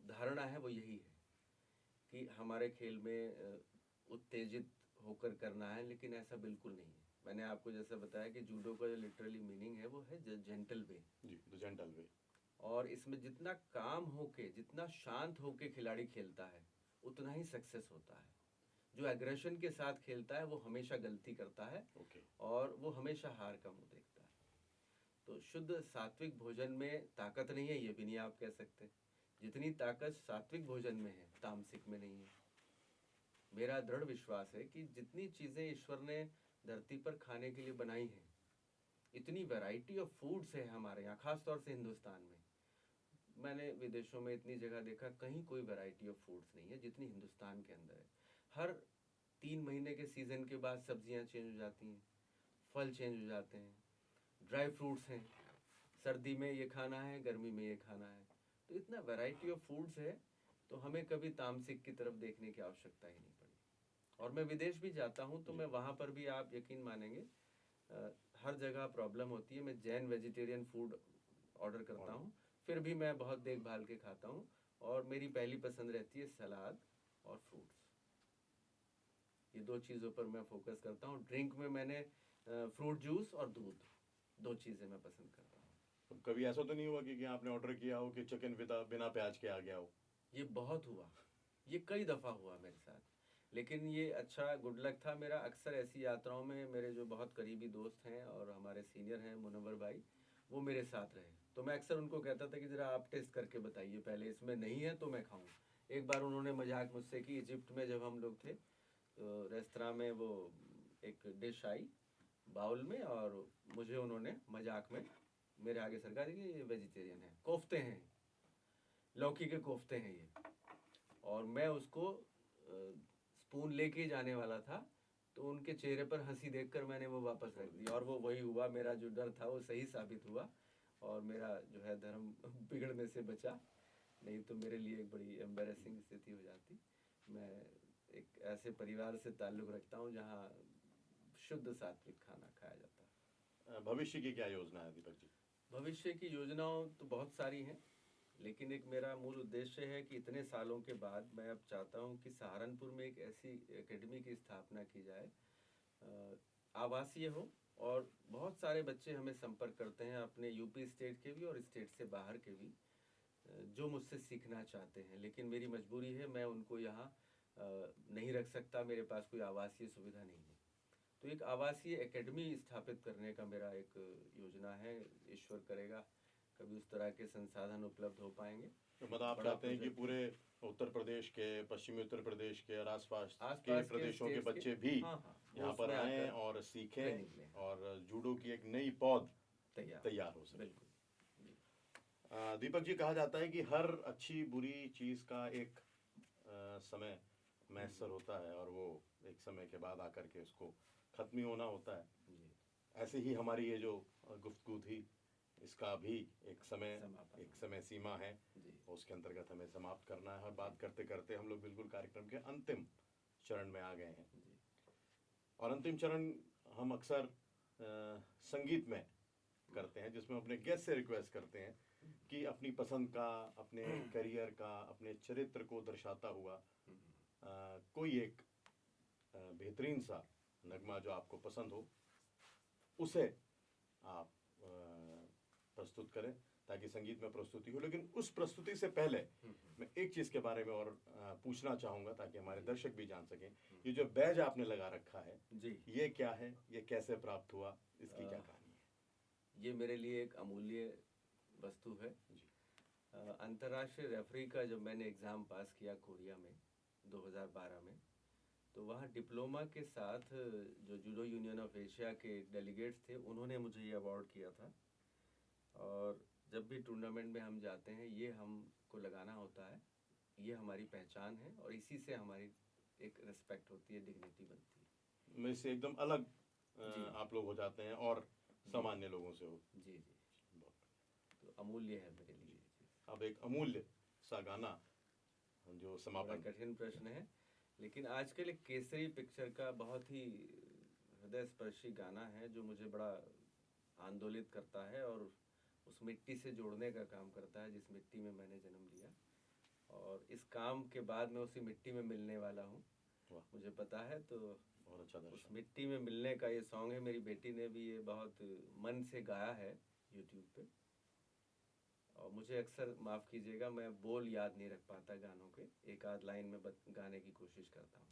धारणा है वो यही है कि हमारे खेल में उत्तेजित होकर करना है, लेकिन ऐसा बिल्कुल नहीं है। मैंने आपको जैसा बताया कि जूडो का जो लिटरली मीनिंग है वो है जेंटल वे, जी, द जेंटल वे। और इसमें जितना काम होके, जितना शांत होके खिलाड़ी खेलता है, उतना ही सक्सेस होता है। जो एग्रेशन के साथ खेलता है वो हमेशा गलती करता है, ओके। और वो हमेशा हार का मुंह देखता है। तो शुद्ध सात्विक भोजन में ताकत नहीं है, ये भी नहीं आप कह सकते। जितनी ताकत सात्विक भोजन में है, तामसिक में नहीं है। मेरा दृढ़ विश्वास है कि जितनी चीज़ें ईश्वर ने धरती पर खाने के लिए बनाई हैं, इतनी वैरायटी ऑफ फूड्स है हमारे यहाँ, खास तौर से हिंदुस्तान में। मैंने विदेशों में इतनी जगह देखा, कहीं कोई वैरायटी ऑफ फूड्स नहीं है जितनी हिंदुस्तान के अंदर है। हर 3 महीने के सीज़न के बाद सब्जियां चेंज हो जाती हैं, फल चेंज हो जाते हैं, ड्राई फ्रूट्स हैं, सर्दी में ये खाना है, गर्मी में ये खाना है। तो इतना वैरायटी ऑफ फूड्स है, तो हमें कभी तामसिक की तरफ देखने की आवश्यकता ही नहीं पड़ी। और मैं विदेश भी जाता हूँ तो मैं वहाँ पर भी, आप यकीन मानेंगे, हर जगह प्रॉब्लम होती है। मैं जैन वेजिटेरियन फूड ऑर्डर करता हूँ, फिर भी मैं बहुत देखभाल के खाता हूँ, और मेरी पहली पसंद रहती है सलाद और फ्रूट्स। ये 2 चीज़ों पर मैं फोकस करता हूँ। ड्रिंक में मैंने फ्रूट जूस और दूध, 2 चीज़ें मैं पसंद करता हूँ। तो कभी ऐसा तो नहीं हुआ कि आपने ऑर्डर किया हो कि चिकन बिना प्याज के आ गया हो? ये बहुत हुआ, ये कई दफ़ा हुआ मेरे साथ, लेकिन ये अच्छा गुड लक था मेरा। अक्सर ऐसी यात्राओं में मेरे जो बहुत करीबी दोस्त हैं और हमारे सीनियर हैं मुनव्वर भाई, वो मेरे साथ रहे, तो मैं अक्सर उनको कहता था कि ज़रा आप टेस्ट करके बताइए पहले, इसमें नहीं है तो मैं खाऊं। एक बार उन्होंने मजाक मुझसे की, इजिप्ट में जब हम लोग थे तो रेस्तरां में वो एक डिश आई बाउल में, और मुझे उन्होंने मजाक में मेरे आगे सरका दी कि ये वेजिटेरियन है, कोफ्ते हैं, लौकी के कोफ्ते हैं ये। और मैं उसको स्पून लेके जाने वाला था, तो उनके चेहरे पर हंसी देखकर मैंने वो वापस रख दिया, और वो वही हुआ, मेरा जो डर था वो सही साबित हुआ, और मेरा जो है धर्म बिगड़ने से बचा। नहीं तो मेरे लिए एक बड़ी एम्बेरसिंग स्थिति हो जाती। मैं एक ऐसे परिवार से ताल्लुक़ रखता हूँ जहाँ शुद्ध सात्विक खाना खाया जाता है। भविष्य की क्या योजना है दीपक जी? भविष्य की योजनाओं तो बहुत सारी हैं, लेकिन एक मेरा मूल उद्देश्य है कि इतने सालों के बाद मैं अब चाहता हूं कि सहारनपुर में एक ऐसी एकेडमी की स्थापना की जाए। आवासीय हो, और बहुत सारे बच्चे हमें संपर्क करते हैं अपने यूपी स्टेट के भी और स्टेट से बाहर के भी, जो मुझसे सीखना चाहते हैं, लेकिन मेरी मजबूरी है, मैं उनको यहाँ नहीं रख सकता, मेरे पास कोई आवासीय सुविधा नहीं है। तो एक आवासीय एकेडमी स्थापित करने का मेरा एक योजना है, ईश्वर करेगा कभी उस तरह के संसाधन उपलब्ध हो पाएंगे। तो मतलब आप बड़ा चाहते हैं कि प्रोजेक्ट पूरे उत्तर प्रदेश के, पश्चिमी उत्तर प्रदेश के और आसपास के आसपास के प्रदेशों के स्टेट्स बच्चे भी हाँ हाँ, वो यहाँ पर उसमें आएं आकर और सीखें ट्रेनिंग लें, और जूडो की एक नई पौध तैयार तैयार हो सके। बिल्कुल जी। दीपक जी, कहा जाता है कि हर अच्छी बुरी चीज का एक समय मैसर होता है और वो एक समय के बाद आकर के उसको खत्म ही होना होता है। जी ऐसे ही हमारी ये जो गुफ्तगू थी, इसका भी एक समापन समय सीमा है, जी उसके अंतर्गत हमें समाप्त करना है। और बात करते करते हम लोग बिल्कुल कार्यक्रम के अंतिम चरण में आ गए हैं। जी और अंतिम चरण हम अक्सर संगीत में करते हैं, जिसमें अपने गेस्ट से रिक्वेस्ट करते हैं कि अपनी पसंद का, अपने करियर का, अपने चरित्र को दर्शाता हुआ कोई एक बेहतरीन सा नगमा जो आपको पसंद हो, उसे आप प्रस्तुत करें ताकि संगीत में प्रस्तुति हो। लेकिन उस प्रस्तुति से पहले मैं एक चीज़ के बारे में और पूछना चाहूँगा ताकि हमारे दर्शक भी जान सकें। ये जो बैज आपने लगा रखा है जी, ये क्या है, ये कैसे प्राप्त हुआ, इसकी क्या कहानी है? ये मेरे लिए एक अमूल्य वस्तु है जी। अंतर्राष्ट्रीय रेफरी का जब मैंने एग्ज़ाम पास किया कोरिया में 2012 में, तो वहाँ डिप्लोमा के साथ जो जूडो यूनियन ऑफ एशिया के डेलीगेट्स थे, उन्होंने मुझे ये अवार्ड किया था। और जब भी टूर्नामेंट में हम जाते हैं, ये हमको लगाना होता है, ये हमारी पहचान है और इसी से हमारी एक रिस्पेक्ट होती है, डिग्निटी बनती है। में से एकदम अलग जी आप लोग हो जाते हैं और सामान्य लोगों से हो। जी जी, तो अमूल्य है मेरे लिए ये चीज़। अब एक अमूल्य सा गाना जो बड़ा समापन। कठिन प्रश्न है, लेकिन आजकल एक केसरी पिक्चर का बहुत ही हृदय स्पर्शी गाना है जो मुझे बड़ा आंदोलित करता है और उस मिट्टी से जोड़ने का काम करता है जिस मिट्टी में मैंने जन्म लिया, और इस काम के बाद मैं उसी मिट्टी में मिलने वाला हूँ, वाह, मुझे पता है। तो बहुत अच्छा उस दर्शन। मिट्टी में मिलने का ये सॉन्ग है, मेरी बेटी ने भी ये बहुत मन से गाया है यूट्यूब पे, और मुझे अक्सर माफ़ कीजिएगा, मैं बोल याद नहीं रख पाता गानों के, एक आध लाइन में गाने की कोशिश करता हूँ।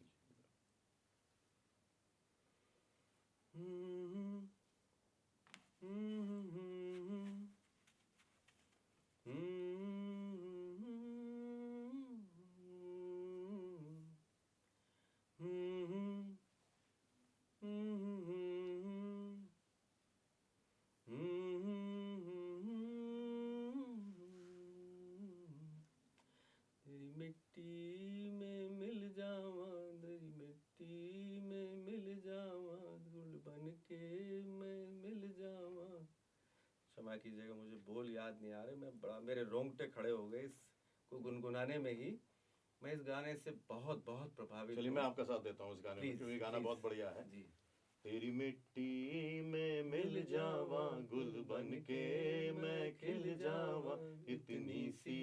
तेरी मिट्टी में मिल जावा, तेरी मिट्टी में मिल जावा, गुल बन के मैं मिल जावा। क्षमा कीजिएगा, मुझे बोल याद नहीं आ रहे, मैं बड़ा, मेरे रोंगटे खड़े हो गए इसको गुनगुनाने में ही। मैं इस गाने से बहुत बहुत प्रभावित चलिए हूँ। मैं आपका साथ देता हूँ इस गाने में, प्लीज क्योंकि गाना प्लीज बहुत बढ़िया है। जी। तेरी मिट्टी में मिल जावा, गुल बन के मैं खिल जावा, इतनी सी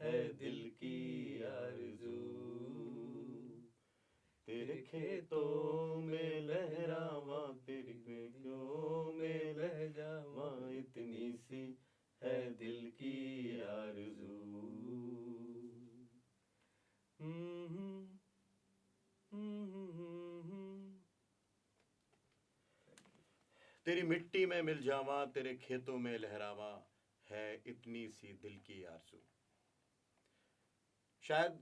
है दिल की आरज़ू, तेरे खेतों में लहरावा, तेरी खेतों में बह जावा, इतनी सी है दिल की आरज़ू। तेरी मिट्टी में मिल जावा, तेरे खेतों में लहरावा, है इतनी सी दिल की आरज़ू। शायद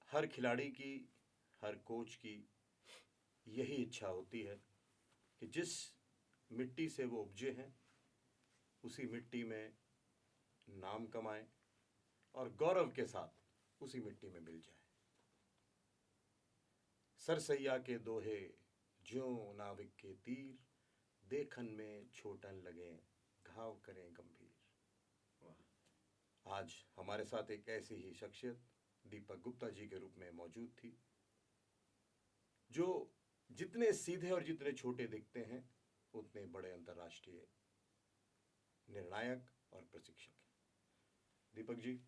हर खिलाड़ी की, हर कोच की यही इच्छा होती है कि जिस मिट्टी से वो उपजे हैं उसी मिट्टी में नाम कमाएं और गौरव के साथ उसी मिट्टी में मिल जाए। सरसैया के दोहे ज्यों नाविक के तीर, देखन में छोटन लगे घाव करें गंभीर। आज हमारे साथ एक ऐसी ही शख्सियत दीपक गुप्ता जी के रूप में मौजूद थी, जो जितने सीधे और जितने छोटे दिखते हैं उतने बड़े अंतर्राष्ट्रीय निर्णायक और प्रशिक्षक हैं। दीपक जी,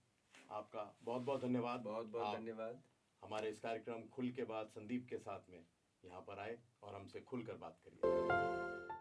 आपका बहुत बहुत धन्यवाद। बहुत बहुत आप धन्यवाद। हमारे इस कार्यक्रम खुल के बाद संदीप के साथ में यहाँ पर आए और हमसे खुलकर बात करिए।